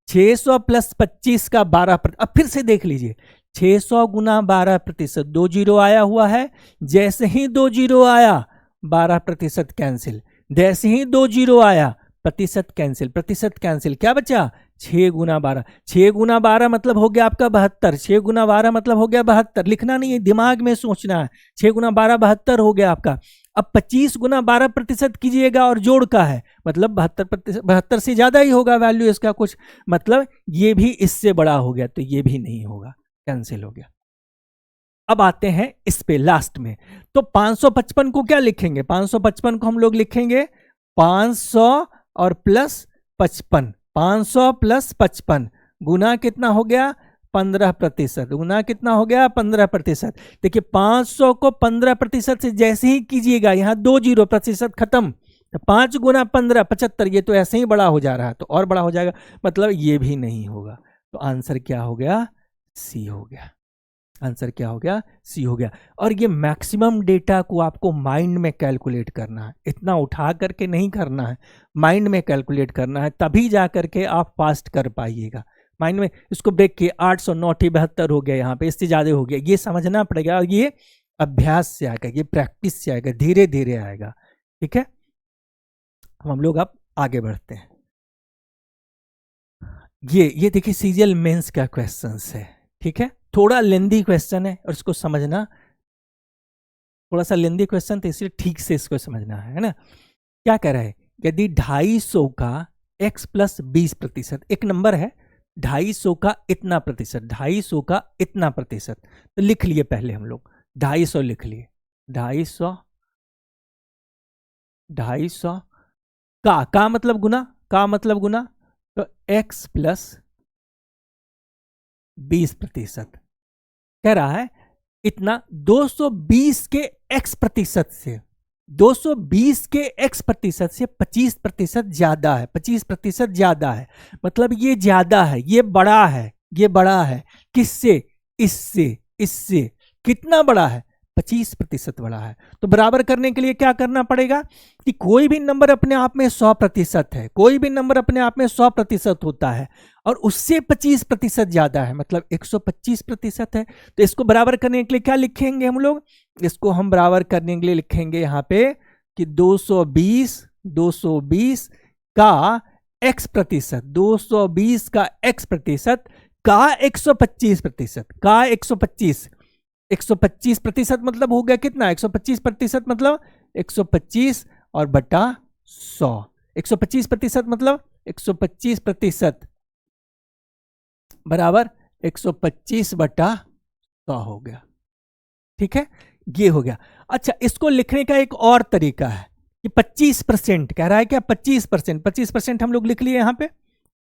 600 प्लस 25 का 12%। अब फिर से देख लीजिए, 600 गुना 12%, 2 जीरो आया हुआ है, जैसे ही 2 जीरो आया 12% कैंसिल, जैसे ही 2 जीरो आया प्रतिशत कैंसिल, प्रतिशत कैंसिल, क्या बचा 6 गुना 12, 6 गुना 12 मतलब हो गया आपका 72, 6 गुना 12 मतलब हो गया 72, लिखना नहीं है, दिमाग में सोचना है। 6 गुना 12 72 हो गया आपका। अब 25 गुना 12% कीजिएगा और जोड़ का है, मतलब 72 से ज्यादा ही होगा वैल्यू इसका कुछ, मतलब ये भी इससे बड़ा हो गया, तो ये भी नहीं होगा, कैंसिल हो गया। अब आते हैं इस पे लास्ट में, तो 555 को क्या लिखेंगे, 555 को हम लोग लिखेंगे 500 और प्लस 55, 500 प्लस 55 गुना कितना हो गया 15%, गुना कितना हो गया 15%। देखिए 500 को 15% से जैसे ही कीजिएगा, यहां 2 जीरो, प्रतिशत खत्म, तो 5 गुना 15 75, ये तो ऐसे ही बड़ा हो जा रहा है, तो और बड़ा हो जाएगा, मतलब ये भी नहीं होगा। तो आंसर क्या हो गया, सी हो गया। आंसर क्या हो गया, सी हो गया। और ये मैक्सिमम डेटा को आपको माइंड में कैलकुलेट करना है, इतना उठा करके नहीं करना है, माइंड में कैलकुलेट करना है, तभी जा करके आप फास्ट कर पाइएगा। माइंड में इसको ब्रेक किए, 809 72 हो गया, यहाँ पे इससे ज्यादा हो गया, ये समझना पड़ेगा, और ये अभ्यास से आएगा, ये प्रैक्टिस से आएगा, धीरे धीरे आएगा, ठीक है। हम लोग अब आगे बढ़ते हैं। ये देखिए सीजीएल मेंस का क्वेश्चन है, ठीक है, थोड़ा लेंदी क्वेश्चन है और इसको समझना थोड़ा सा लेंदी क्वेश्चन, तो इसलिए ठीक से इसको समझना है ना। क्या कह रहा है, यदि 250 का x प्लस 20%, एक नंबर है 250 का इतना प्रतिशत, 250 का इतना प्रतिशत, तो लिख लिए पहले हम लोग 250 लिख लिए, 250 का मतलब गुना, का मतलब गुना, तो x प्लस 20% कह रहा है इतना 220 के x प्रतिशत से, 220 के x प्रतिशत से 25% ज्यादा है, 25% ज्यादा है, मतलब ये ज्यादा है, ये बड़ा है, ये बड़ा है किससे, इससे, इससे कितना बड़ा है, 25% बड़ा है। तो बराबर करने के लिए क्या करना पड़ेगा कि कोई भी नंबर अपने आप में 100% है, कोई भी नंबर अपने आप में 100% होता है और उससे 25% ज्यादा है, मतलब 125% है। तो इसको बराबर करने के लिए क्या लिखेंगे हम लोग, इसको हम बराबर करने के लिए लिखेंगे यहां पे कि 220 का x प्रतिशत, 220 का x प्रतिशत का 125%, का 125% मतलब हो गया कितना, 125% मतलब 125 और बटा 100, 125% मतलब 125% बराबर 125 बटा 100 हो गया। ठीक है, ये हो गया। अच्छा, इसको लिखने का एक और तरीका है कि 25% कह रहा है क्या, 25%, 25% हम लोग लिख लिए यहां पे,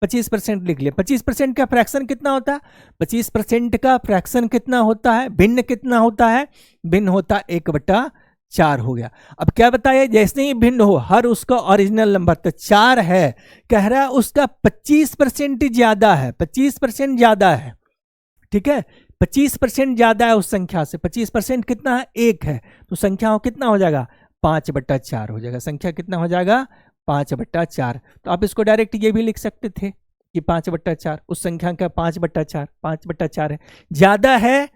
25% लिख लिया। 25% का फ्रैक्शन कितना होता है, 25% का फ्रैक्शन कितना होता है, भिन्न कितना होता है, भिन्न होता है 1/4 हो गया। अब क्या बताया, जैसे ही भिन्न हो हर उसका ओरिजिनल नंबर, तो 4 है, कह रहा है उसका 25% ज्यादा है, 25% ज्यादा है। ठीक है, 25% ज्यादा है उस संख्या से, 25% कितना है, 1 है, तो संख्या कितना हो जाएगा, 5/4 हो जाएगा। संख्या कितना हो जाएगा, 5/4। तो आप इसको डायरेक्ट ये भी लिख सकते थे कि 5/4, उस संख्या का 5/4 है। ज्यादा है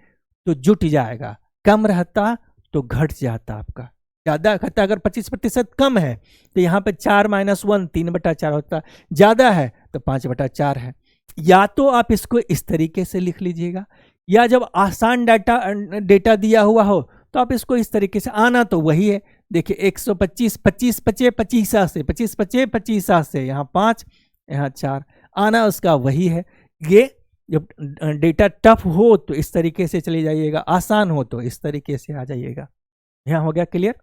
तो जुट जाएगा, कम रहता तो घट जाता आपका। ज्यादा कहता अगर 25% कम है तो यहाँ पे 4 - 1 3/4 होता, ज्यादा है तो 5/4 है। या तो आप इसको इस तरीके से लिख लीजिएगा, या जब आसान डेटा दिया हुआ हो तो आप इसको इस तरीके से, आना तो वही है। देखिए 125, 25 पचे 25 से, 25 पचे 25 से, यहाँ 5 यहाँ 4, आना उसका वही है। ये जब डेटा टफ हो तो इस तरीके से चले जाइएगा, आसान हो तो इस तरीके से आ जाइएगा। यहाँ हो गया क्लियर।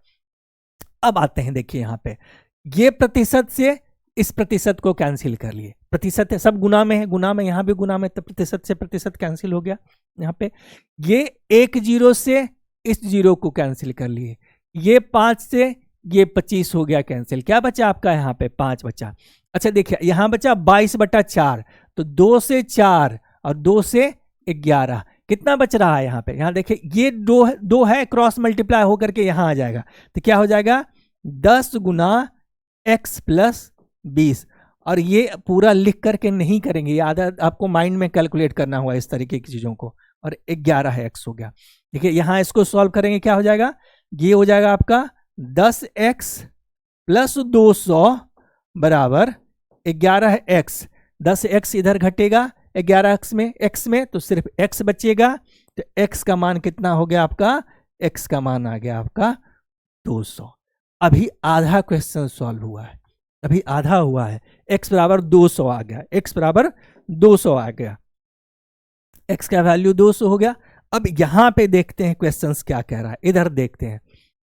अब आते हैं, देखिए यहाँ पे ये प्रतिशत से इस प्रतिशत को कैंसिल कर लिए, प्रतिशत है सब गुना में है, गुना में यहाँ भी गुना में, तो प्रतिशत से प्रतिशत कैंसिल हो गया। यहाँ पे ये 1 0 से इस 0 को कैंसिल कर लिए, ये 5 से ये 25 हो गया कैंसिल, क्या बचा आपका यहाँ पे 5 बचा। अच्छा देखिए यहाँ बचा 22/4, तो 2 से 4 और 2 से 11 कितना बच रहा है यहाँ पे, यहाँ देखिए ये 2 है, क्रॉस मल्टीप्लाई होकर के यहाँ आ जाएगा, तो क्या हो जाएगा 10 गुना x प्लस 20। और ये पूरा लिख करके नहीं करेंगे, ये आधा आपको माइंड में कैलकुलेट करना हुआ इस तरीके की चीजों को, और 11 है x हो गया। देखिए यहाँ इसको सॉल्व करेंगे, क्या हो जाएगा, ये हो जाएगा आपका 10x प्लस 200 बराबर 11x, 10x इधर घटेगा 11x में, x में तो सिर्फ x बचेगा, तो x का मान कितना हो गया आपका, x का मान आ गया आपका 200। अभी आधा क्वेश्चन सॉल्व हुआ है, अभी आधा हुआ है, x बराबर 200 आ गया, x बराबर 200 आ गया, x का वैल्यू 200 हो गया। अब यहां पे देखते हैं क्वेश्चंस क्या कह रहा है, इधर देखते हैं।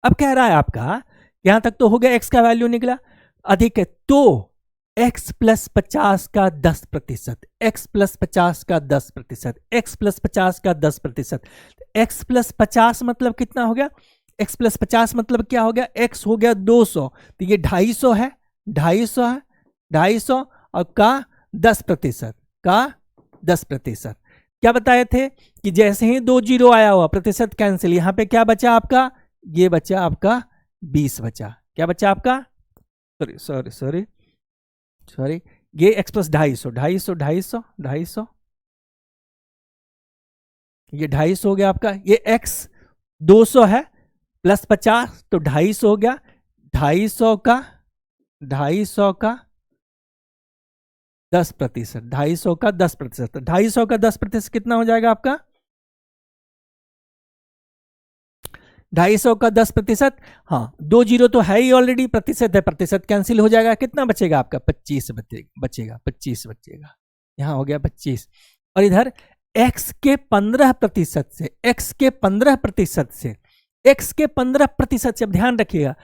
अब कह रहा है आपका यहां तक तो हो गया, x का वैल्यू निकला, अधिक है तो x प्लस 50 का 10%, x प्लस 50 का 10%, x प्लस 50 का 10%, x प्लस 50 मतलब कितना हो गया, x प्लस 50 मतलब क्या हो गया, x हो गया 200, तो ये 250 है, 250 है, 250 और का 10%, का 10%। क्या बताए थे कि जैसे ही 2 0 आया हुआ प्रतिशत कैंसिल, यहां पे क्या बचा आपका, ये बचा आपका 20 बचा, क्या बचा आपका, सॉरी ये x प्लस 250, ये 250 हो गया आपका, ये x 200 है प्लस 50 तो 250 हो गया, 250 का 10%, 250 का 10%, 250 का 10% कितना हो जाएगा आपका, 250 का 10%, हाँ 2 जीरो तो है ही ऑलरेडी, प्रतिशत है, प्रतिशत कैंसिल हो जाएगा, कितना बचेगा आपका 25 बचेगा, 25 बचेगा, यहाँ हो गया 25। और इधर x के 15% से, x के 15% से, x के 15% से, अब ध्यान रखिएगा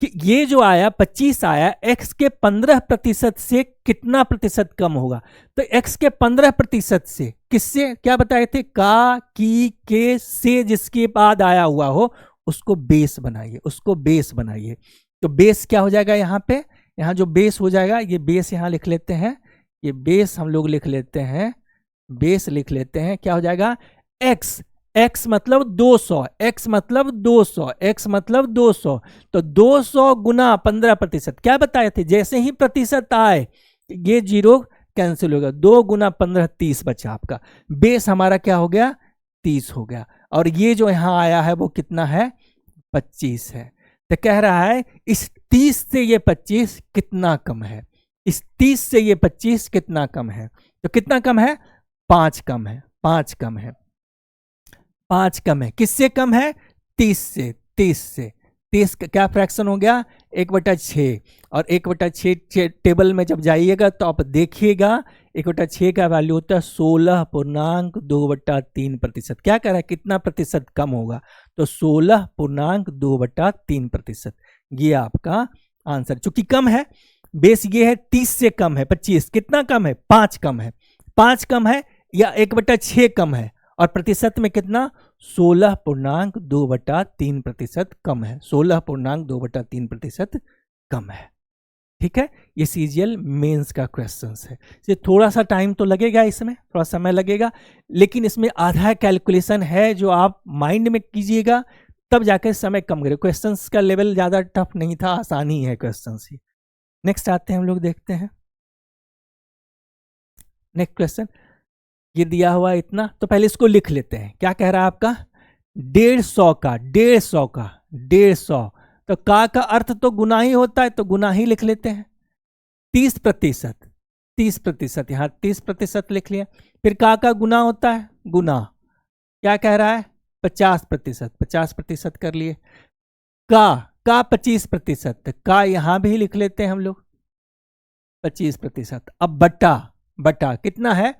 कि ये जो आया 25 आया, x के 15% से कितना प्रतिशत कम होगा, तो x के 15% से किससे, क्या बताए थे, का, की, के, से जिसके बाद आया हुआ हो उसको बेस बनाइए, उसको बेस बनाइए। तो बेस क्या हो जाएगा यहाँ पे, यहाँ जो बेस हो जाएगा, ये बेस यहाँ लिख लेते हैं, ये बेस हम लोग लिख लेते हैं, बेस लिख लेते हैं, क्या हो जाएगा x, x मतलब 200, x मतलब 200, x मतलब 200, तो 200 गुना 15%, क्या बताए थे, जैसे ही प्रतिशत आए ये जीरो कैंसिल हो गया, 2 गुना 15 30 बचा आपका, बेस हमारा क्या हो गया 30 हो गया, और ये जो यहाँ आया है वो कितना है 25 है। तो कह रहा है इस 30 से ये 25 कितना कम है, इस 30 से ये 25 कितना कम है, तो कितना कम है 5 कम है, 5 कम है, 5 कम है, किससे कम है 30 से, 30 से, 30 का क्या फ्रैक्शन हो गया 1/6, और 1/6 टेबल में जब जाइएगा तो आप देखिएगा 1/6 का वैल्यू होता है 16.2/3%। क्या कह रहा है कितना प्रतिशत कम होगा, तो 16.2/3%, ये आपका आंसर। चूंकि कम है, बेस ये है 30 से कम है 25, कितना कम है 5 कम है, 5 कम है या 1/6 कम है, और प्रतिशत में कितना 16.2/3% कम है, 16.2/3% कम है। ठीक है, ये सीजीएल मेंस का क्वेश्चन है। ये थोड़ा सा टाइम तो लगेगा, इसमें थोड़ा समय लगेगा, लेकिन इसमें आधा कैलकुलेशन है जो आप माइंड में कीजिएगा तब जाकर समय कम करें। क्वेश्चंस का लेवल ज़्यादा टफ नहीं था, आसानी है क्वेश्चंस ही। नेक्स्ट आते हैं हम लोग, देखते हैं नेक्स्ट क्वेश्चन। ये दिया हुआ इतना, तो पहले इसको लिख लेते हैं। क्या कह रहा है आपका 150 का 150 का 150, तो का अर्थ तो गुना ही होता है, तो गुना ही लिख लेते हैं। 30%, 30%, यहाँ 30% लिख लिया। फिर का गुना होता है, गुना, क्या कह रहा है 50%, 50% कर लिए। का 25%, का यहां भी लिख लेते हैं हम लोग 25%। अब बटा, बटा कितना है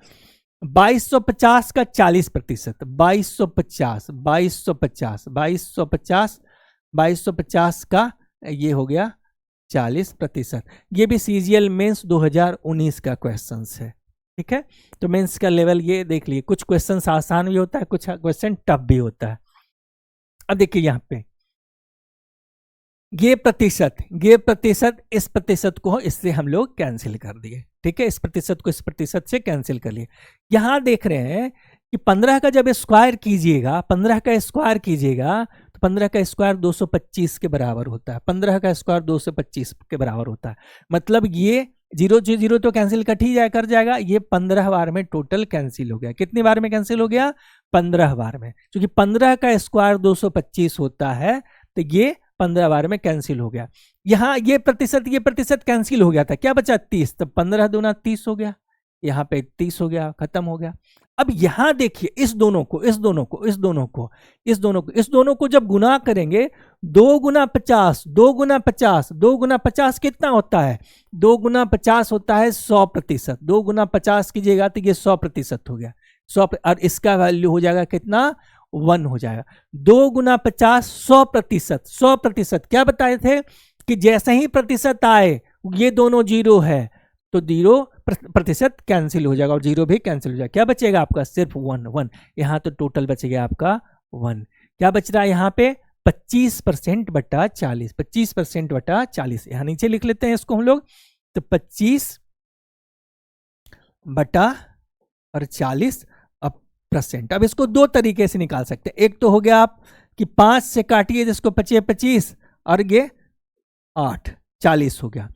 2250 का 40%, 2250, 2250, 2250, 2250 का ये हो गया 40%। ये भी सीजीएल मेंस 2019 का क्वेश्चन है। ठीक है, तो मेंस का लेवल ये देख लिए, कुछ क्वेश्चन आसान भी होता है, कुछ क्वेश्चन टफ भी होता है। अब देखिए यहाँ पे ये प्रतिशत, ये प्रतिशत, इस प्रतिशत को इससे हम लोग कैंसिल कर दिए। ठीक है, इस प्रतिशत को इस प्रतिशत से कैंसिल कर लिए। यहां देख रहे हैं कि 15 का जब स्क्वायर कीजिएगा, 15 का स्क्वायर कीजिएगा तो 15 का स्क्वायर 225 के बराबर होता है, 15 का स्क्वायर 225 के बराबर होता है। मतलब ये 0 से 0 तो कैंसिल कट ही कर जाएगा, ये 15 बार में टोटल कैंसिल हो गया। कितनी बार में कैंसिल हो गया 15 बार में, क्योंकि 15 का स्क्वायर 225 होता है, तो ये 15 बार में कैंसिल हो गया। यहाँ ये प्रतिशत कैंसिल हो गया था, क्या बचा 30, तो 15 दूना 30 हो गया, यहाँ पे 30 हो गया, खत्म हो गया। अब यहाँ देखिए इस दोनों को, इस दोनों को, इस दोनों को, इस दोनों को, इस दोनों को जब गुना करेंगे 2 गुना 50, 2 गुना 50, 2 गुना 50 कितना होता है 2 गुना 50 होता है 100%। 2 गुना 50 कीजिएगा तो ये 100% हो गया, 100, और इसका वैल्यू हो जाएगा कितना 1 हो जाएगा। 2 गुना 50 100%, 100%। क्या बताए थे कि जैसे ही प्रतिशत आए ये दोनों जीरो है तो 0% कैंसिल हो जाएगा और 0 भी कैंसिल हो जाएगा। क्या बचेगा आपका सिर्फ 1। यहाँ तो टोटल बचेगा आपका 1। क्या बच रहा है यहाँ पे 25% बटा 40, 25% बटा 40। यहाँ नीचे लिख लेते हैं इसको हम लोग, तो 25 बटा और 40 %। अब इसको दो तरीके से निकाल सकते हैं। एक तो हो गया आप कि 5 से काटिए जिसको 25 और ये 8, 40 हो गया।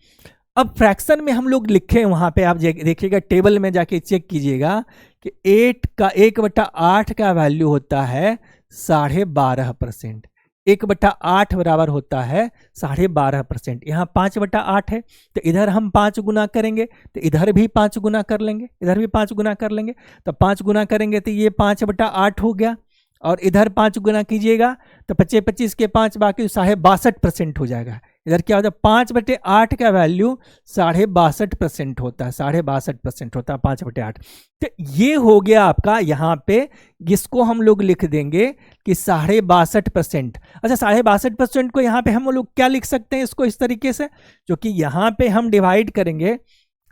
अब फ्रैक्शन में हम लोग लिखे, वहां पे आप देखिएगा टेबल में जाके चेक कीजिएगा कि 8 का 1/8 का वैल्यू होता है 12.5%। 1/8 बराबर होता है 12.5%। यहाँ 5/8 है तो इधर हम 5 गुना करेंगे तो इधर भी 5 गुना कर लेंगे, इधर भी 5 गुना कर लेंगे। तो 5 गुना करेंगे तो ये 5/8 हो गया और इधर 5 गुना कीजिएगा तो 25 25 के 5 बाकी 62.5% हो जाएगा। इधर क्या होता है 5/8 का वैल्यू 62.5% होता है, 62.5% होता है 5/8। तो ये हो गया आपका यहाँ पे, जिसको हम लोग लिख देंगे कि 62.5%। अच्छा 62.5% को यहाँ पे हम लोग क्या लिख सकते हैं इसको इस तरीके से, जो कि यहाँ पे हम डिवाइड करेंगे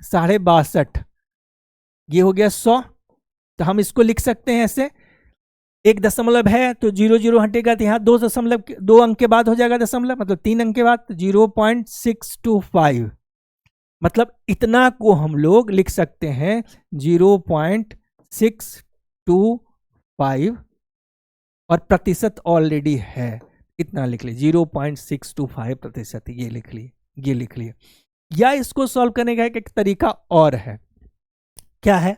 62.5, ये हो गया 100, तो हम इसको लिख सकते हैं ऐसे, 1 दशमलव है तो 0 0 हटेगा तो यहाँ 2 अंक के बाद हो जाएगा दशमलव, मतलब 3 अंक के बाद 0.625, मतलब इतना को हम लोग लिख सकते हैं 0.625, और प्रतिशत ऑलरेडी है, इतना लिख लीजिए 0.625%, ये लिख लिए, ये लिख लिए। या इसको सॉल्व करने का एक तरीका और है, क्या है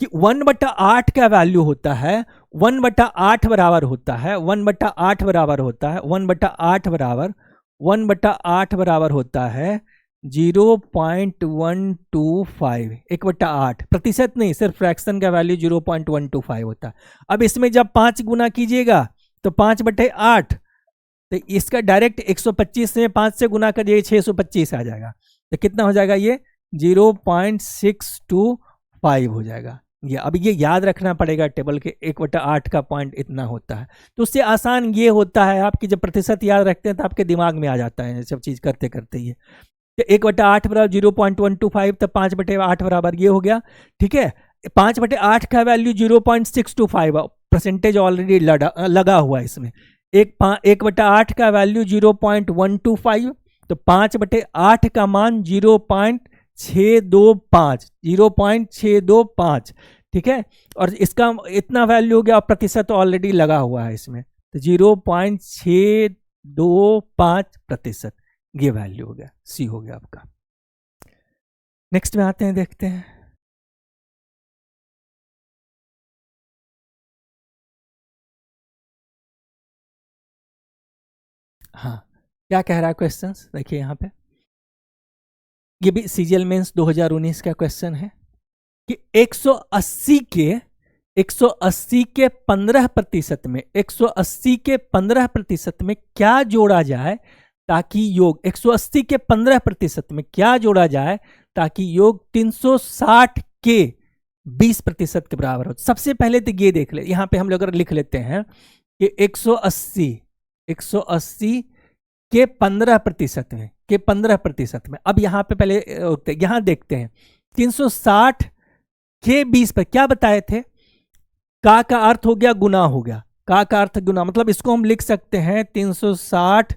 कि 1/8 का वैल्यू होता है 1/8 बराबर होता है 1/8 बराबर होता है 1/8 बराबर 1/8 बराबर होता है 0.125, 1/8, प्रतिशत नहीं, सिर्फ फ्रैक्शन का वैल्यू 0.125 होता है। अब इसमें जब 5 गुना कीजिएगा तो 5/8, तो इसका डायरेक्ट 125 में 5 से गुना करिए 625 आ जाएगा, तो कितना हो जाएगा ये 0.625 हो जाएगा। ये अब ये याद रखना पड़ेगा टेबल के 1/8 का पॉइंट इतना होता है। तो उससे आसान ये होता है आपकी जब प्रतिशत याद रखते हैं तो आपके दिमाग में आ जाता है सब चीज़ करते करते ये। तो 1/8 बराबर 0.125, तो 5/8 बराबर ये हो गया, ठीक है। 5/8 का वैल्यू 0.625, परसेंटेज ऑलरेडी लगा हुआ है इसमें। 1/8 का वैल्यू 0.125, तो 5/8 का मान 0.625, ठीक है। और इसका इतना वैल्यू हो गया, प्रतिशत ऑलरेडी लगा हुआ है इसमें, तो 0.625%, ये वैल्यू हो गया, सी हो गया आपका। नेक्स्ट में आते हैं, देखते हैं। हाँ, क्या कह रहा है क्वेश्चन, देखिए यहाँ पे, ये भी सीजीएल मेंस 2019 का क्वेश्चन है कि 180 के 15% में 180 के 15% में क्या जोड़ा जाए ताकि योग 180 के 15% में क्या जोड़ा जाए ताकि योग 360 के 20% के बराबर हो। सबसे पहले तो ये देख ले, यहाँ पे हम लोग लिख लेते हैं कि 180 के 15% में, अब यहाँ पे पहले यहाँ देखते हैं 360 के 20 पर क्या बताए थे, का अर्थ हो गया गुना हो गया, का अर्थ गुना, मतलब इसको हम लिख सकते हैं 360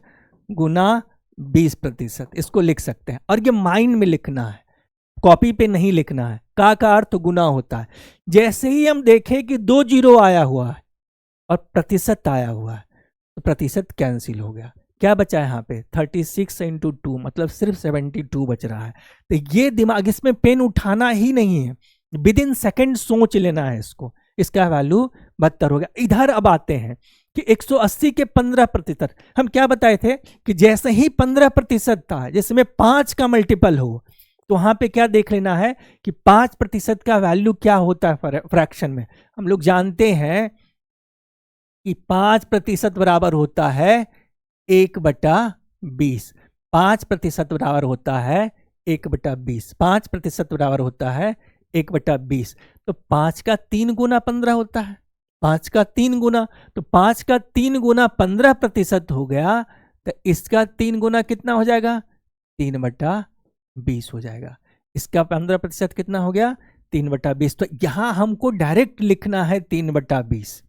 गुना 20%, इसको लिख सकते हैं। और ये माइंड में लिखना है, कॉपी पे नहीं लिखना है। का अर्थ गुना होता है। जैसे ही हम देखें कि 2 जीरो आया हुआ है और प्रतिशत आया हुआ है तो प्रतिशत कैंसिल हो गया, क्या बचा है यहाँ पे 36 × 2, मतलब सिर्फ 72 बच रहा है। तो ये दिमाग, इसमें पेन उठाना ही नहीं है, विद इन सेकेंड सोच लेना है इसको, इसका वैल्यू 72 हो गया। इधर अब आते हैं कि 180 के 15%, हम क्या बताए थे कि जैसे ही 15% था जिसमें 5 का मल्टीपल हो, तो वहां पे क्या देख लेना है कि 5% का वैल्यू क्या होता है फ्रैक्शन में। हम लोग जानते हैं कि 5% बराबर होता है 1/20, 5% बराबर होता है 1/20, 5% बराबर होता है 1/20, तो 5 का 3 गुना 15 होता है, 5 का 3 गुना, तो 5 का 3 गुना 15% हो गया, तो इसका 3 गुना कितना हो जाएगा 3/20 हो जाएगा। इसका 15% कितना हो गया 3/20। तो यहां हमको डायरेक्ट लिखना है 3/20।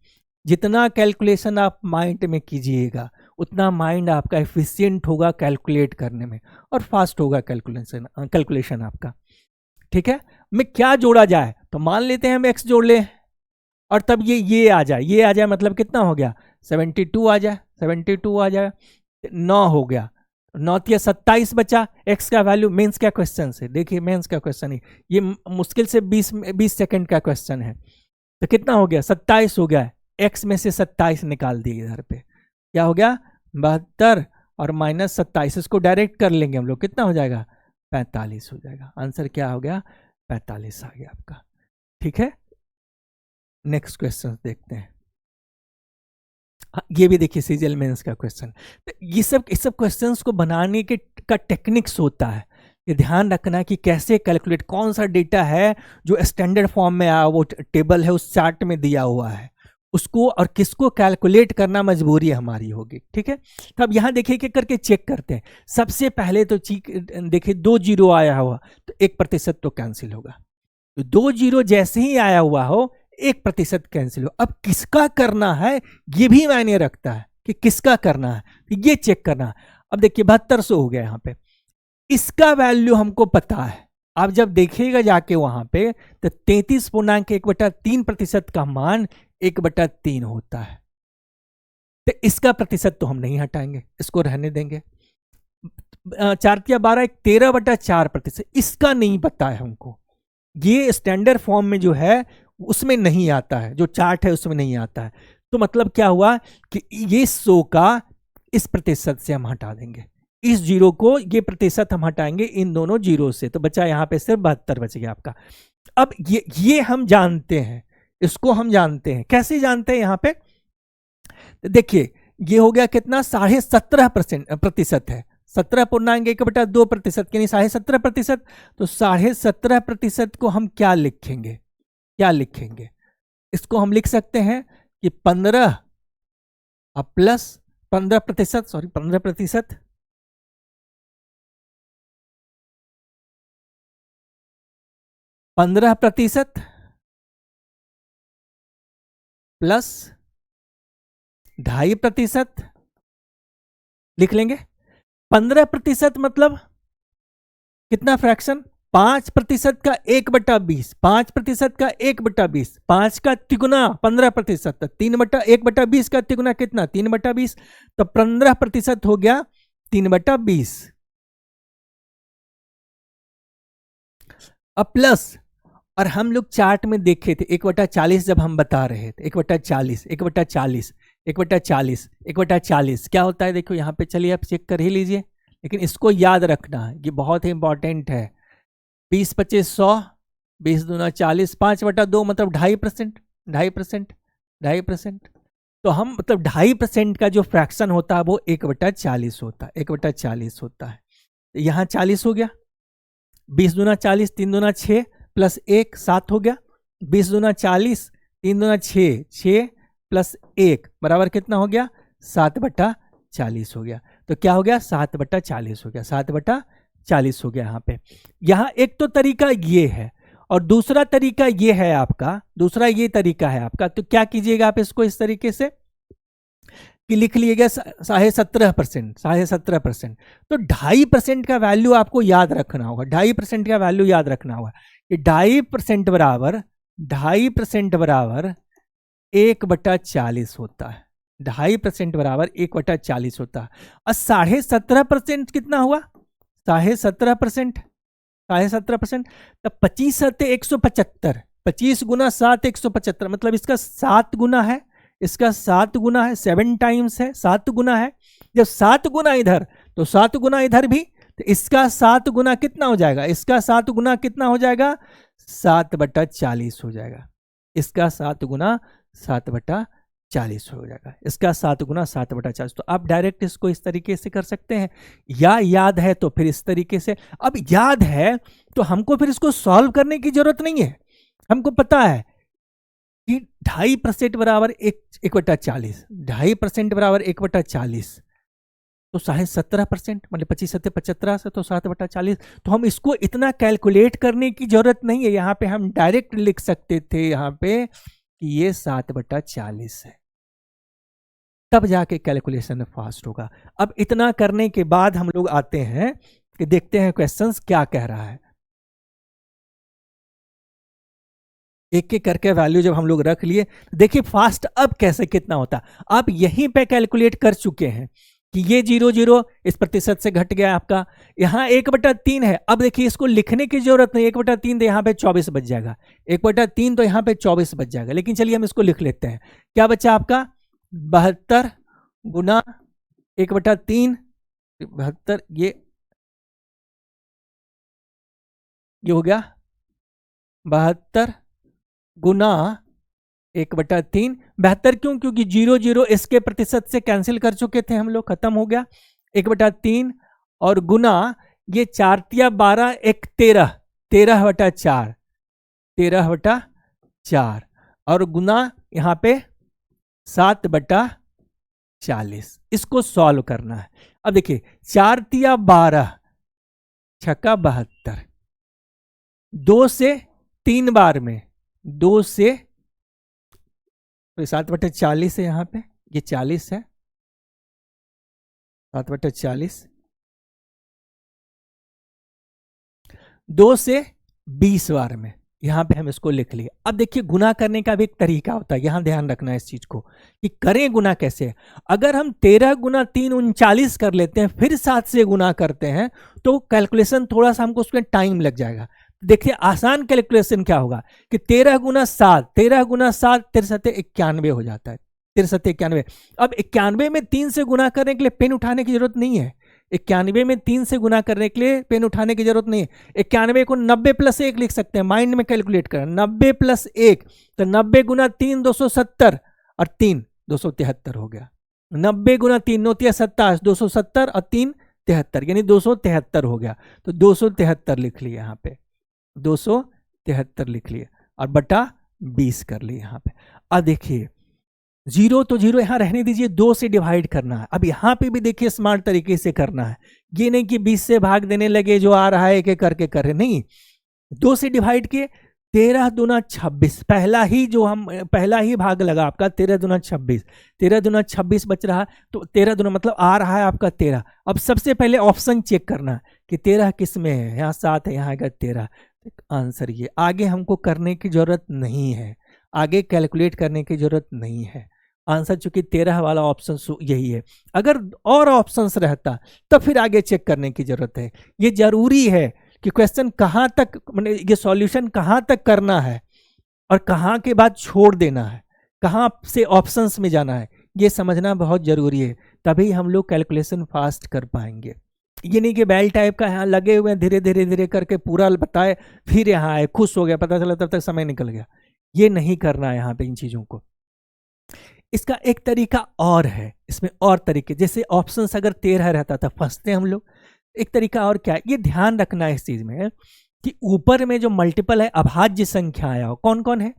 जितना कैलकुलेशन आप माइंड में कीजिएगा उतना माइंड आपका एफिशिएंट होगा कैलकुलेट करने में और फास्ट होगा कैलकुलेशन आपका, ठीक है। में क्या जोड़ा जाए, तो मान लेते हैं हम x जोड़ ले और तब ये आ जाए, मतलब कितना हो गया 72 आ जाए, 72 आ जाए, 9 हो गया, 9 या 27 बचा। x का वैल्यू मेंस का क्वेश्चन से, देखिए मेंस का क्वेश्चन है ये, मुश्किल से 20 सेकंड का क्वेश्चन है, तो कितना हो गया 27 हो गया, x में से 27 निकाल दिए, इधर पे क्या हो गया 72 और -27, इसको डायरेक्ट कर लेंगे हम लोग, कितना हो जाएगा 45 हो जाएगा। आंसर क्या हो गया 45 आ गया आपका, ठीक है। नेक्स्ट क्वेश्चन देखते हैं। ये भी देखिए सीजीएल मेंस का क्वेश्चन। तो ये सब क्वेश्चंस को बनाने के का टेक्निक्स होता है। ये ध्यान रखना कि कैसे कैलकुलेट, कौन सा डेटा है जो स्टैंडर्ड फॉर्म में आया, वो टेबल है उस चार्ट में दिया हुआ है, उसको और किसको कैलकुलेट करना मजबूरी हमारी होगी। ठीक है, तो अब यहाँ देखिए क्या करके चेक करते हैं। सबसे पहले तो देखिए 2 जीरो आया हुआ तो 1% तो कैंसिल होगा। तो 2 जीरो जैसे ही आया हुआ हो 1% कैंसिल हो। अब किसका करना है ये भी मायने रखता है कि किसका करना है, तो ये चेक करना है। अब देखिए 7200 हो गया यहाँ पे, इसका वैल्यू हमको पता है। आप जब देखिएगा जाके वहां पे तो 33.1/3% का मान 1/3 होता है। तो इसका प्रतिशत तो हम नहीं हटाएंगे, इसको रहने देंगे। 4×12 13/4%, इसका नहीं पता है हमको। ये स्टैंडर्ड फॉर्म में जो है उसमें नहीं आता है, जो चार्ट है उसमें नहीं आता है। तो मतलब क्या हुआ कि ये 100 का इस प्रतिशत से हम हटा देंगे, इस जीरो को ये प्रतिशत हम हटाएंगे इन दोनों जीरो से, तो बचा यहां पे सिर्फ 72 बच गया आपका। अब ये हम जानते हैं, इसको हम जानते हैं। कैसे जानते हैं यहाँ पे, तो देखिए ये हो गया कितना, 17.5% है। 17.1/2% यानी 17.5%। तो 17.5% को हम क्या लिखेंगे, क्या लिखेंगे, इसको हम लिख सकते हैं कि 15 प्लस 15%, सॉरी 15%, 15% प्लस 2.5% लिख लेंगे। 15% मतलब कितना फ्रैक्शन, 5% का 1/20, 5% का 1/20, 5 का तिगुना 15%, 3/1/20 का तिगुना कितना, 3/20, तो 15% हो गया 3/20। अब प्लस, और हम लोग चार्ट में देखे थे 1/40 जब हम बता रहे थे, 1/40, 1/40, 1/40, 1/40 क्या होता है, देखो यहाँ पे, चलिए आप चेक कर ही लीजिए, लेकिन इसको याद रखना है, ये बहुत ही इंपॉर्टेंट है। 20 25 100, 20 दूना 40, 5/2 मतलब 2.5%, 2.5%, 2.5%। तो हम मतलब 2.5% का जो फ्रैक्शन होता है वो 1/40 होता है, 1/40 होता है। तो यहाँ 40 हो गया, 20 दूना 40, 3 दूना 6 प्लस 1 7 हो गया। 20 दूना 40, 3 दूना 6, 6 प्लस 1 बराबर कितना हो गया, 7/40 हो गया। तो क्या हो गया, 7/40 हो गया, 7/40 हो गया। यहाँ पे, यहाँ एक तो तरीका ये है, और दूसरा तरीका ये है आपका, दूसरा ये तरीका है आपका। तो क्या कीजिएगा आप इसको इस तरीके से कि लिख लिएगा 17.5%, 17.5%। तो 2.5% का वैल्यू आपको याद रखना होगा, 2.5% का वैल्यू याद रखना होगा कि 2.5% बराबर, 2.5% बराबर 1/40 होता है, 2.5% बराबर 1/40 होता है। और 17.5% कितना हुआ, 17.5%, 17.5%, तब 25 7 175, 25 गुना 7 175, मतलब इसका 7 गुना है, इसका 7 गुना है, 7 टाइम्स है, 7 गुना है। जब 7 गुना इधर तो 7 गुना इधर भी, तो इसका 7 गुना कितना हो जाएगा, इसका 7 गुना कितना हो जाएगा, 7/40 हो जाएगा। इसका 7 गुना 7/40 हो जाएगा, इसका 7 गुना 7/40। तो आप डायरेक्ट इसको इस तरीके से कर सकते हैं, या याद है तो फिर इस तरीके से। अब याद है तो हमको फिर इसको सॉल्व करने की जरूरत नहीं है, हमको पता है कि 2.5% बराबर 1/40, 2.5% बराबर 1/40, तो 17.5% मतलब 25 7 75 से, तो 7/40। तो हम इसको इतना कैलकुलेट करने की जरूरत नहीं है, यहाँ पे हम डायरेक्ट लिख सकते थे यहाँ पे कि ये 7/40 है, तब जाके कैलकुलेशन फास्ट होगा। अब इतना करने के बाद हम लोग आते हैं कि देखते हैं क्वेश्चंस क्या कह रहा है। एक एक करके वैल्यू जब हम लोग रख लिए, देखिए फास्ट अब कैसे कितना होता, आप यहीं पे कैलकुलेट कर चुके हैं कि ये 0 0 इस प्रतिशत से घट गया आपका, यहाँ 1/3 है। अब देखिए इसको लिखने की जरूरत नहीं, 1/3 तो यहाँ पे 24 बच जाएगा, 1/3 तो यहाँ पे 24 बच जाएगा। लेकिन चलिए हम इसको लिख लेते हैं, क्या बचा आपका, 72 गुना 1/3, 72, ये हो गया 72 गुना 1/3। बेहतर क्यों? क्योंकि 0 0 इसके प्रतिशत से कैंसिल कर चुके थे हम लोग, खत्म हो गया। 1/3 और गुना ये 4 तिया 12, 1 13, 13/4, 13/4 और गुना यहाँ पे 7/40। इसको सॉल्व करना है। अब देखिए 4 तिया 12, छक्का 72, 2 से 3 बार में, 2 से 7/40 है, यहाँ पे ये 40 है, 7/40, 2 से 20 बार में, यहां पे हम इसको लिख लिए। अब देखिए गुना करने का भी एक तरीका होता है, यहां ध्यान रखना है इस चीज को कि करें गुना कैसे। अगर हम 13 गुना 3 39 कर लेते हैं, फिर 7 से गुना करते हैं, तो कैलकुलेशन थोड़ा सा हमको उसमें टाइम लग जाएगा। देखिए आसान कैलकुलेशन क्या होगा कि 13 गुना 7, 13 गुना 7 63 91 हो जाता है, 63 91। अब 91 में 3 से गुना करने के लिए पेन उठाने की जरूरत नहीं है, 91 में 3 से गुना करने के लिए पेन उठाने की जरूरत नहीं है। 91 को 90 + 1 लिख सकते हैं, माइंड में कैलकुलेट करें। 90 + 1 तो 90 गुना 3 270 और 3 273 हो गया। 90 गुना 3 9 तिया 27, 270 और 3 73, यानी 273 हो गया। तो 273 लिख लिए यहाँ पे, 273 लिख लिए और बटा 20 कर लिए यहाँ पे। अब देखिए 0 तो 0 यहां रहने दीजिए, 2 से डिवाइड करना है। अब यहां पे भी देखिए स्मार्ट तरीके से करना है, ये नहीं कि 20 से भाग देने लगे, जो आ रहा है एक एक करके कर रहे, नहीं। 2 से डिवाइड किए, 13 दूना 26, पहला ही भाग लगा आपका, 13 दूना 26, 13 दूना 26 बच रहा, तो 13 दूना मतलब आ रहा है आपका 13। अब सबसे पहले ऑप्शन चेक करना है कि 13 किस में है, यहाँ 7 है, यहाँ आएगा 13, आंसर ये। आगे हमको करने की जरूरत नहीं है, आगे कैलकुलेट करने की जरूरत नहीं है, आंसर चूंकि 13 वाला ऑप्शन यही है। अगर और ऑप्शंस रहता तो फिर आगे चेक करने की जरूरत है। ये जरूरी है कि क्वेश्चन कहाँ तक, मतलब ये सॉल्यूशन कहाँ तक करना है और कहाँ के बाद छोड़ देना है, कहाँ से ऑप्शंस में जाना है, ये समझना बहुत जरूरी है। तभी हम लोग कैलकुलेशन फास्ट कर पाएंगे। ये नहीं कि बेल टाइप का यहाँ लगे हुए हैं, धीरे धीरे धीरे करके पूरा बताए, फिर यहाँ आए, खुश हो गया, पता चला तब तक समय निकल गया। ये नहीं करना है यहाँ पे इन चीजों को। इसका एक तरीका और है, इसमें और तरीके, जैसे ऑप्शंस अगर 13 रहता था फंसते हम लोग। एक तरीका और क्या है, ये ध्यान रखना है इस चीज में कि ऊपर में जो मल्टीपल है, अभाज्य संख्या आया हो, कौन कौन है,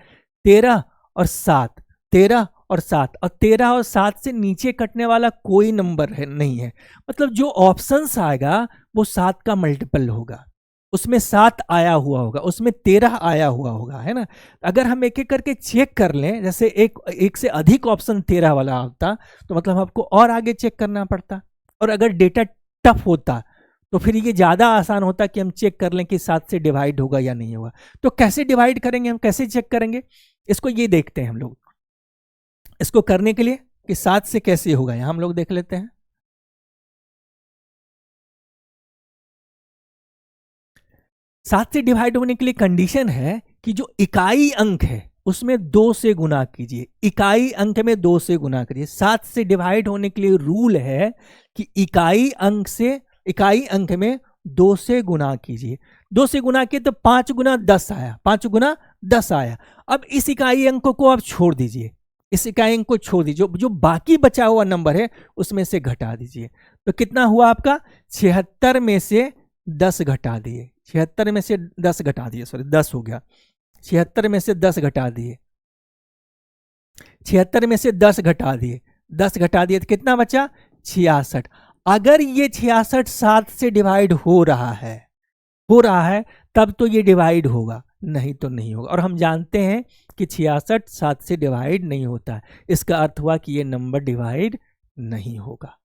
13 और 7, 13 और 7, और 13 और 7 से नीचे कटने वाला कोई नंबर है नहीं है। मतलब जो ऑप्शंस आएगा वो 7 का मल्टीपल होगा, उसमें 7 आया हुआ होगा, उसमें 13 आया हुआ होगा, है ना। अगर हम एक एक करके चेक कर लें, जैसे एक से अधिक ऑप्शन 13 वाला आता तो मतलब आपको और आगे चेक करना पड़ता, और अगर डेटा टफ होता तो फिर ये ज़्यादा आसान होता कि हम चेक कर लें कि 7 से डिवाइड होगा या नहीं होगा। तो कैसे डिवाइड करेंगे हम, कैसे चेक करेंगे, इसको ये देखते हैं हम लोग। इसको करने के लिए कि 7 से कैसे होगा, यहां हम लोग देख लेते हैं। 7 से डिवाइड होने के लिए कंडीशन है कि जो इकाई अंक है उसमें 2 से गुना कीजिए, इकाई अंक में 2 से गुना करिए। 7 से डिवाइड होने के लिए रूल है कि इकाई अंक में 2 से गुना कीजिए। 2 से गुना किए तो 5 गुना 10 आया, 5 गुना 10 आया। अब इस इकाई अंक को आप छोड़ दीजिए, इस इकाई अंक को छोड़ दीजिए, जो बाकी बचा हुआ नंबर है उसमें से घटा दीजिए। तो कितना हुआ आपका, 76 में से 10 घटा दिए, 76 में से 10 घटा दिए, सॉरी 10 हो गया, 76 में से 10 घटा दिए, 76 में से 10 घटा दिए, 10 घटा दिए तो कितना बचा, 66। अगर ये 66 7 से डिवाइड हो रहा है तब तो ये डिवाइड होगा, नहीं तो नहीं होगा। और हम जानते हैं कि 66 7 से डिवाइड नहीं होता है, इसका अर्थ हुआ कि ये नंबर डिवाइड नहीं होगा।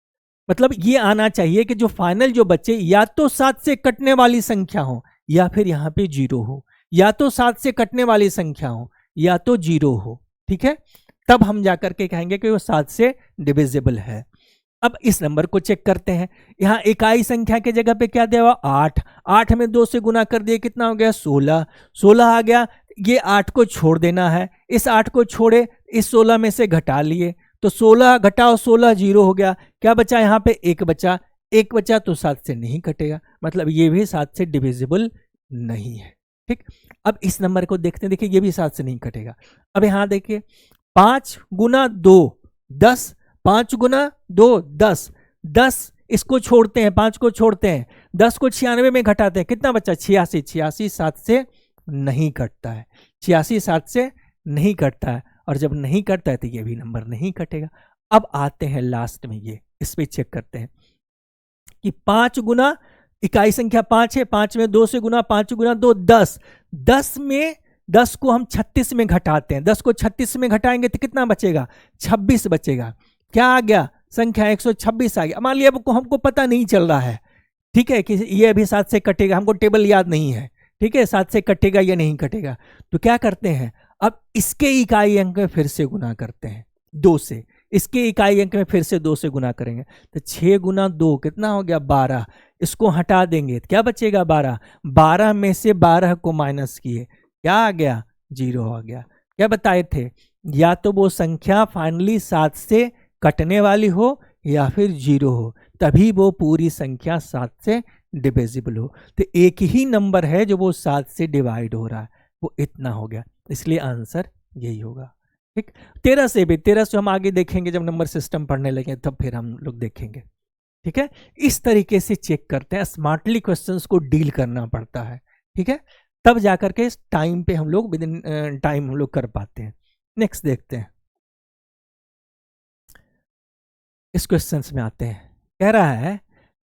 मतलब ये आना चाहिए कि जो फाइनल जो बच्चे या तो 7 से कटने वाली संख्या हो या फिर यहाँ पे 0 हो, या तो 7 से कटने वाली संख्या हो या तो 0 हो, ठीक है। तब हम जाकर के कहेंगे कि वो 7 से डिविजिबल है। अब इस नंबर को चेक करते हैं। यहाँ इकाई संख्या के जगह पे क्या दिया हुआ, 8, 8 में 2 से गुना कर दिए, कितना हो गया, 16, 16 आ गया। ये 8 को छोड़ देना है, इस 8 को छोड़े, इस 16 में से घटा लिए, तो 16 घटाओ 16 0 हो गया। क्या बचा, यहाँ पे 1 बचा, 1 बचा तो 7 से नहीं कटेगा, मतलब ये भी 7 से डिविजिबल नहीं है। ठीक, अब इस नंबर को देखते हैं, देखिए ये भी 7 से नहीं कटेगा। अब यहाँ देखिए 5 गुना 2 10, 5 गुना 2 10, 10 इसको छोड़ते हैं, 5 को छोड़ते हैं, 10 को 96 में घटाते हैं, कितना बचा 86, 86 7 से नहीं कटता है, 86 7 से नहीं कटता है, और जब नहीं कटता है तो ये भी नंबर नहीं कटेगा। अब आते हैं लास्ट में, ये इस पे चेक करते हैं कि 5 गुना इकाई संख्या 5 है, 5 में 2 से गुना, 5 गुना 2 10, 10 में 10 को हम 36 में घटाते हैं, 10 को 36 में घटाएंगे तो कितना बचेगा 26 बचेगा। क्या आ गया संख्या 126 आ गया। मान लिया हमको पता नहीं चल रहा है, ठीक है, कि ये अभी 7 से कटेगा, हमको टेबल याद नहीं है, ठीक है, 7 से कटेगा या नहीं कटेगा, तो क्या करते हैं अब इसके इकाई अंक में फिर से गुना करते हैं 2 से, इसके इकाई अंक में फिर से 2 से गुना करेंगे, तो 6 गुना 2 कितना हो गया 12, इसको हटा देंगे तो क्या बचेगा 12, 12 में से 12 को माइनस किए, क्या आ गया 0 आ गया। क्या बताए थे, या तो वो संख्या फाइनली 7 से कटने वाली हो या फिर 0 हो, तभी वो पूरी संख्या 7 से डिविजिबल हो। तो एक ही नंबर है जो वो 7 से डिवाइड हो रहा है, वो इतना हो गया, इसलिए आंसर यही होगा। ठीक, 13 से भी, 13 से हम आगे देखेंगे जब नंबर सिस्टम पढ़ने लगे तब फिर हम लोग देखेंगे। ठीक है, इस तरीके से चेक करते हैं, स्मार्टली क्वेश्चंस को डील करना पड़ता है। ठीक है, तब जाकर के इस टाइम पे हम लोग विद इन टाइम हम लोग कर पाते हैं। नेक्स्ट देखते हैं, इस क्वेश्चंस में आते हैं। कह रहा है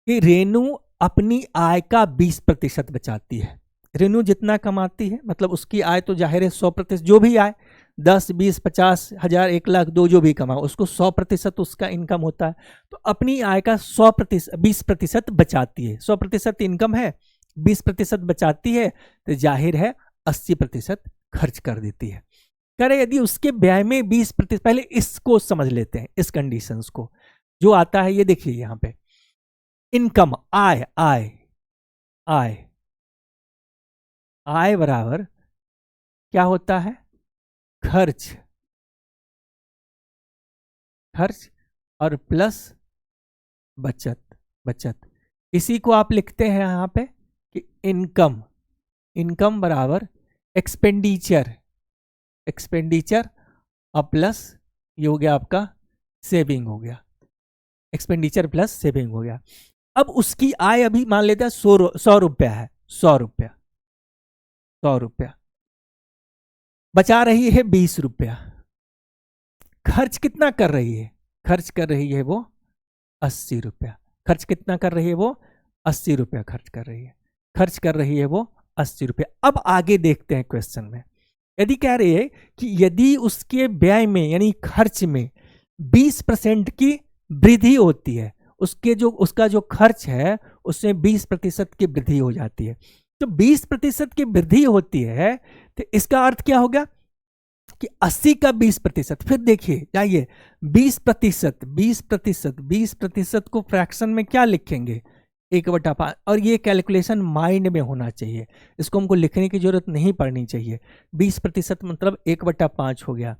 कि रेनू अपनी आय का 20% बचाती है। रेनू जितना कमाती है, मतलब उसकी आय तो जाहिर है 100%, जो भी आय 10 20 50 1000 1 लाख 2 जो भी कमाओ उसको 100% उसका इनकम होता है, तो अपनी आय का 20% बचाती है। 100% इनकम है, 20% बचाती है, तो जाहिर है 80% खर्च कर देती है। कह रहे यदि उसके व्यय में 20%, पहले इसको समझ लेते हैं, इस कंडीशंस को जो आता है। ये देखिए यहां पे इनकम, आय आय आय आय बराबर क्या होता है, खर्च, खर्च और प्लस बचत, बचत। इसी को आप लिखते हैं यहां पे कि इनकम, इनकम बराबर एक्सपेंडिचर, एक्सपेंडिचर और प्लस ये हो गया आपका सेविंग हो गया, एक्सपेंडिचर प्लस सेविंग हो गया। अब उसकी आय अभी मान लेते हैं 100 रुपया है, 100 रुपया, 100 रुपया, बचा रही है 20 रुपया, खर्च कितना कर रही है, खर्च कर रही है वो 80 रुपया, खर्च कितना कर रही है वो 80 रुपया खर्च कर रही है, खर्च कर रही है वो 80 रुपया। अब आगे देखते हैं क्वेश्चन में, यदि कह रही है कि यदि उसके व्यय में यानी खर्च में 20% की वृद्धि होती है, उसका जो खर्च है उसमें 20% की वृद्धि हो जाती है, तो 20% की वृद्धि होती है, तो इसका अर्थ क्या होगा कि 80 का 20%। फिर देखिए जाइए 20%, 20%, 20% को फ्रैक्शन में क्या लिखेंगे 1/5, और ये कैलकुलेशन माइंड में होना चाहिए, इसको हमको लिखने की जरूरत नहीं पड़नी चाहिए। 20% मतलब 1/5 हो गया।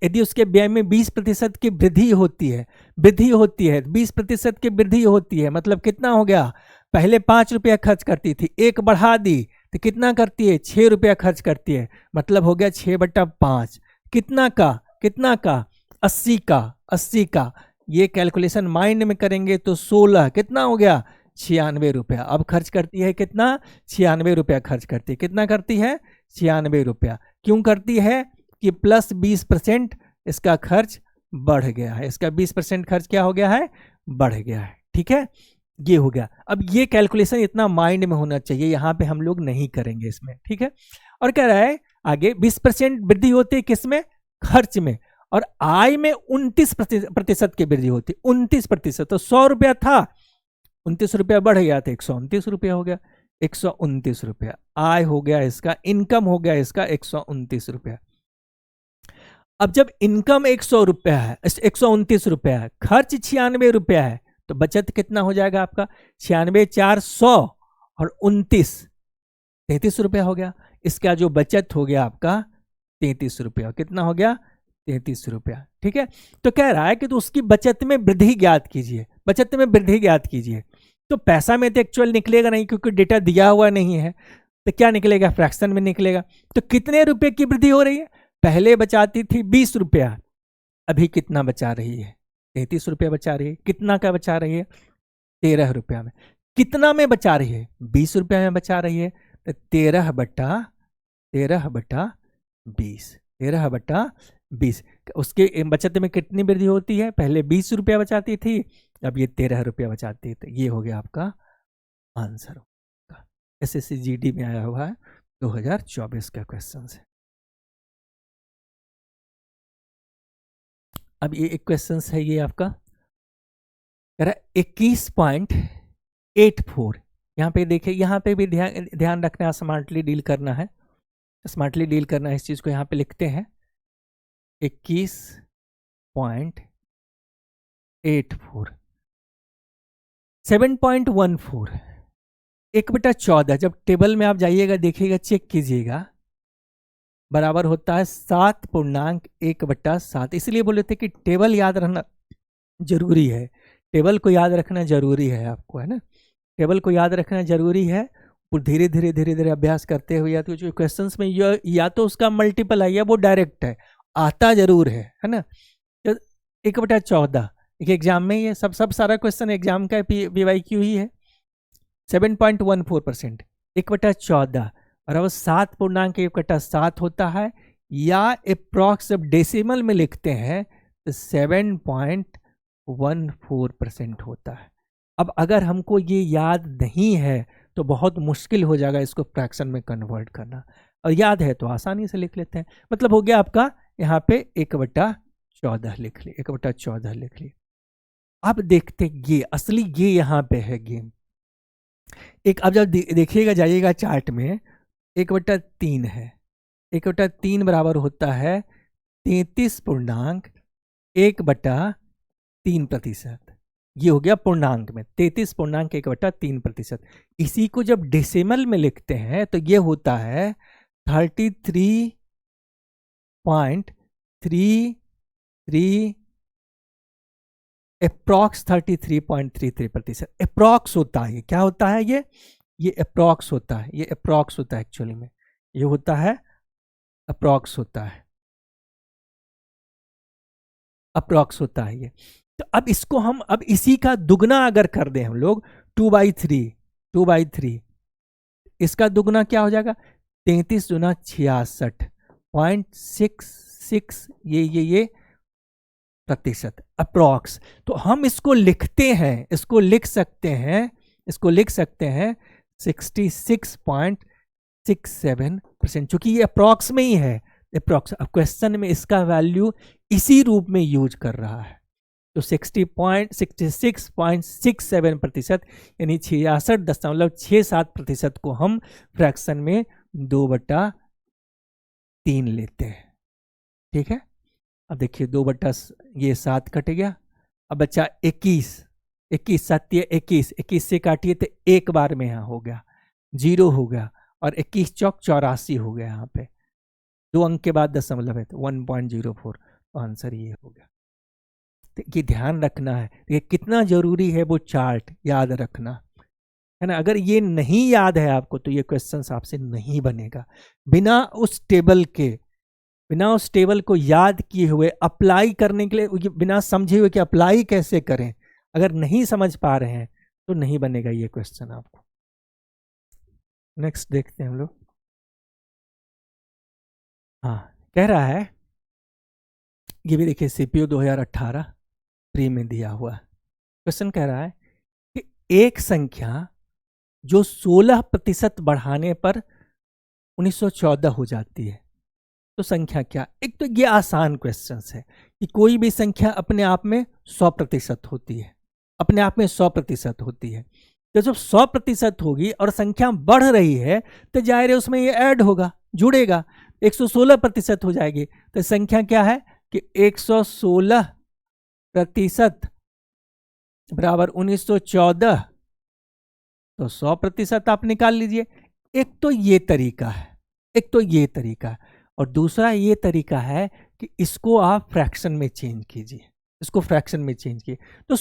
यदि उसके व्यय में 20% की वृद्धि होती है, वृद्धि होती है 20% की वृद्धि होती है, मतलब कितना हो गया, पहले 5 रुपया खर्च करती थी, 1 बढ़ा दी तो कितना करती है 6 रुपया खर्च करती है, मतलब हो गया 6/5, कितना का, कितना का 80 का, 80 का। ये कैलकुलेशन माइंड में करेंगे तो 16, कितना हो गया 96 रुपया। अब खर्च करती है कितना 96 रुपया खर्च करती है, कितना करती है 96 रुपया। क्यों करती है कि प्लस 20% इसका खर्च बढ़ गया है, इसका 20% खर्च क्या हो गया है, बढ़ गया है। ठीक है, ये हो गया। अब ये कैलकुलेशन इतना माइंड में होना चाहिए, यहां पे हम लोग नहीं करेंगे इसमें। ठीक है, और कह रहा है आगे 20% वृद्धि होती है किसमें, खर्च में, और आय में 29% की वृद्धि होती है, 29%। तो 100 रुपया था, 29 रुपया बढ़ गया तो 129 रुपया हो गया, 129 रुपया आय हो गया इसका, इनकम हो गया इसका 129 रुपया। अब जब इनकम 100 रुपया है, 129 रुपया है, खर्च 96 रुपया है, तो बचत कितना हो जाएगा आपका 96 4 100 और 29 33 रुपया हो गया। इसका जो बचत हो गया आपका 33 रुपया, कितना हो गया 33 रुपया। ठीक है, तो कह रहा है कि तो उसकी बचत में वृद्धि ज्ञात कीजिए, बचत में वृद्धि ज्ञात कीजिए। तो पैसा में तो एक्चुअल निकलेगा नहीं क्योंकि डेटा दिया हुआ नहीं है, तो क्या निकलेगा, फ्रैक्शन में निकलेगा। तो कितने रुपए की वृद्धि हो रही है, पहले बचाती थी 20 रुपया, अभी कितना बचा रही है, 33 रुपया बचा रही है। कितना का बचा रही है, 13 रुपया में। कितना में बचा रही है, 20 रुपया में बचा रही है। तो 13 बटा 20, 13/20। उसके बचत में कितनी वृद्धि होती है, पहले 20 रुपया बचाती थी, अब ये 13 रुपया बचाती है। तो ये हो गया आपका आंसर। एसएससी जीडी में आया हुआ है 2024 का क्वेश्चन है। अब ये एक क्वेश्चन है, ये आपका 21.84। यहाँ पे देखिए, यहाँ पे भी ध्यान रखना, स्मार्टली डील करना है, स्मार्टली डील करना है इस चीज को। यहाँ पे लिखते हैं 21.84, 7.14, 1/14। जब टेबल में आप जाइएगा, देखिएगा, चेक कीजिएगा, बराबर होता है 7.1/7। इसलिए बोले थे कि टेबल याद रखना जरूरी है, टेबल को याद रखना जरूरी है आपको, है ना, टेबल को याद रखना जरूरी है। धीरे धीरे अभ्यास करते हुए, या तो जो क्वेश्चंस में या तो उसका मल्टीपल है या वो डायरेक्ट है, आता जरूर है ना। 1/14 एक एग्जाम में ये सब सारा क्वेश्चन एग्जाम का PYQ ही है। 7.14%, 1/14 बराबर 7.1/7 होता है, या अप्रॉक्स जब डेसिमल में लिखते हैं तो 7.14% होता है। अब अगर हमको ये याद नहीं है तो बहुत मुश्किल हो जाएगा इसको फ्रैक्शन में कन्वर्ट करना, और याद है तो आसानी से लिख लेते हैं। मतलब हो गया आपका यहाँ पे 1/14 लिख ली, 1/14 लिख ली। अब देखते ये असली ये यहाँ पे है गेम। एक अब जब देखिएगा, जाइएगा चार्ट में, 1/3 है, 1/3 बराबर होता है 33.1/3%। ये हो गया पूर्णांक में 33.1/3%। इसी को जब डेसिमल में लिखते हैं तो ये होता है 33.33, अप्रॉक्स 33.33%। अप्रॉक्स होता है, क्या होता है ये अप्रॉक्स होता है, ये अप्रॉक्स होता है एक्चुअली में, ये होता है अप्रॉक्स होता है, अप्रॉक्स होता है ये। तो अब इसको हम, अब इसी का दुगना अगर कर दें हम लोग, 2/3, इसका दुगना क्या हो जाएगा, 33 दूना 66.66, ये प्रतिशत अप्रॉक्स। तो हम इसको लिखते हैं, इसको लिख सकते हैं 66.67%, क्योंकि ये अप्रॉक्स में ही है, अप्रॉक्स। अब क्वेश्चन में इसका वैल्यू इसी रूप में यूज कर रहा है, तो 66.67% यानी 66.67% को हम फ्रैक्शन में 2/3 लेते हैं। ठीक है, अब देखिए 2/7 कट गया, अब बच्चा 21, 21 से काटिए तो एक बार में यहाँ हो गया 0 हो गया, और 21 चौक 84 हो गया, यहाँ पे 2 अंक के बाद दशमलव है तो 1.04, तो आंसर ये हो गया। तो ये ध्यान रखना है, ये कितना जरूरी है वो चार्ट याद रखना, है ना। अगर ये नहीं याद है आपको तो ये क्वेश्चन आपसे नहीं बनेगा। बिना उस टेबल को याद किए हुए अप्लाई करने के लिए, बिना समझे हुए कि अप्लाई कैसे करें, अगर नहीं समझ पा रहे हैं तो नहीं बनेगा ये क्वेश्चन आपको। नेक्स्ट देखते हैं हम लोग। हाँ, कह रहा है, ये भी देखिए सीपीयू 2018 प्री में दिया हुआ क्वेश्चन। कह रहा है कि एक संख्या जो 16% बढ़ाने पर 1914 हो जाती है, तो संख्या क्या। एक तो ये आसान क्वेश्चन है कि कोई भी संख्या अपने आप में 100% होती है, अपने आप में 100% होती है। तो जब 100% होगी और संख्या बढ़ रही है तो जाहिर है उसमें ये ऐड होगा, जुड़ेगा, 116% हो जाएगी। तो संख्या क्या है कि 116% बराबर 1914, तो 100% आप निकाल लीजिए। एक तो ये तरीका है, और दूसरा ये तरीका है कि इसको आप फ्रैक्शन में चेंज कीजिए, तो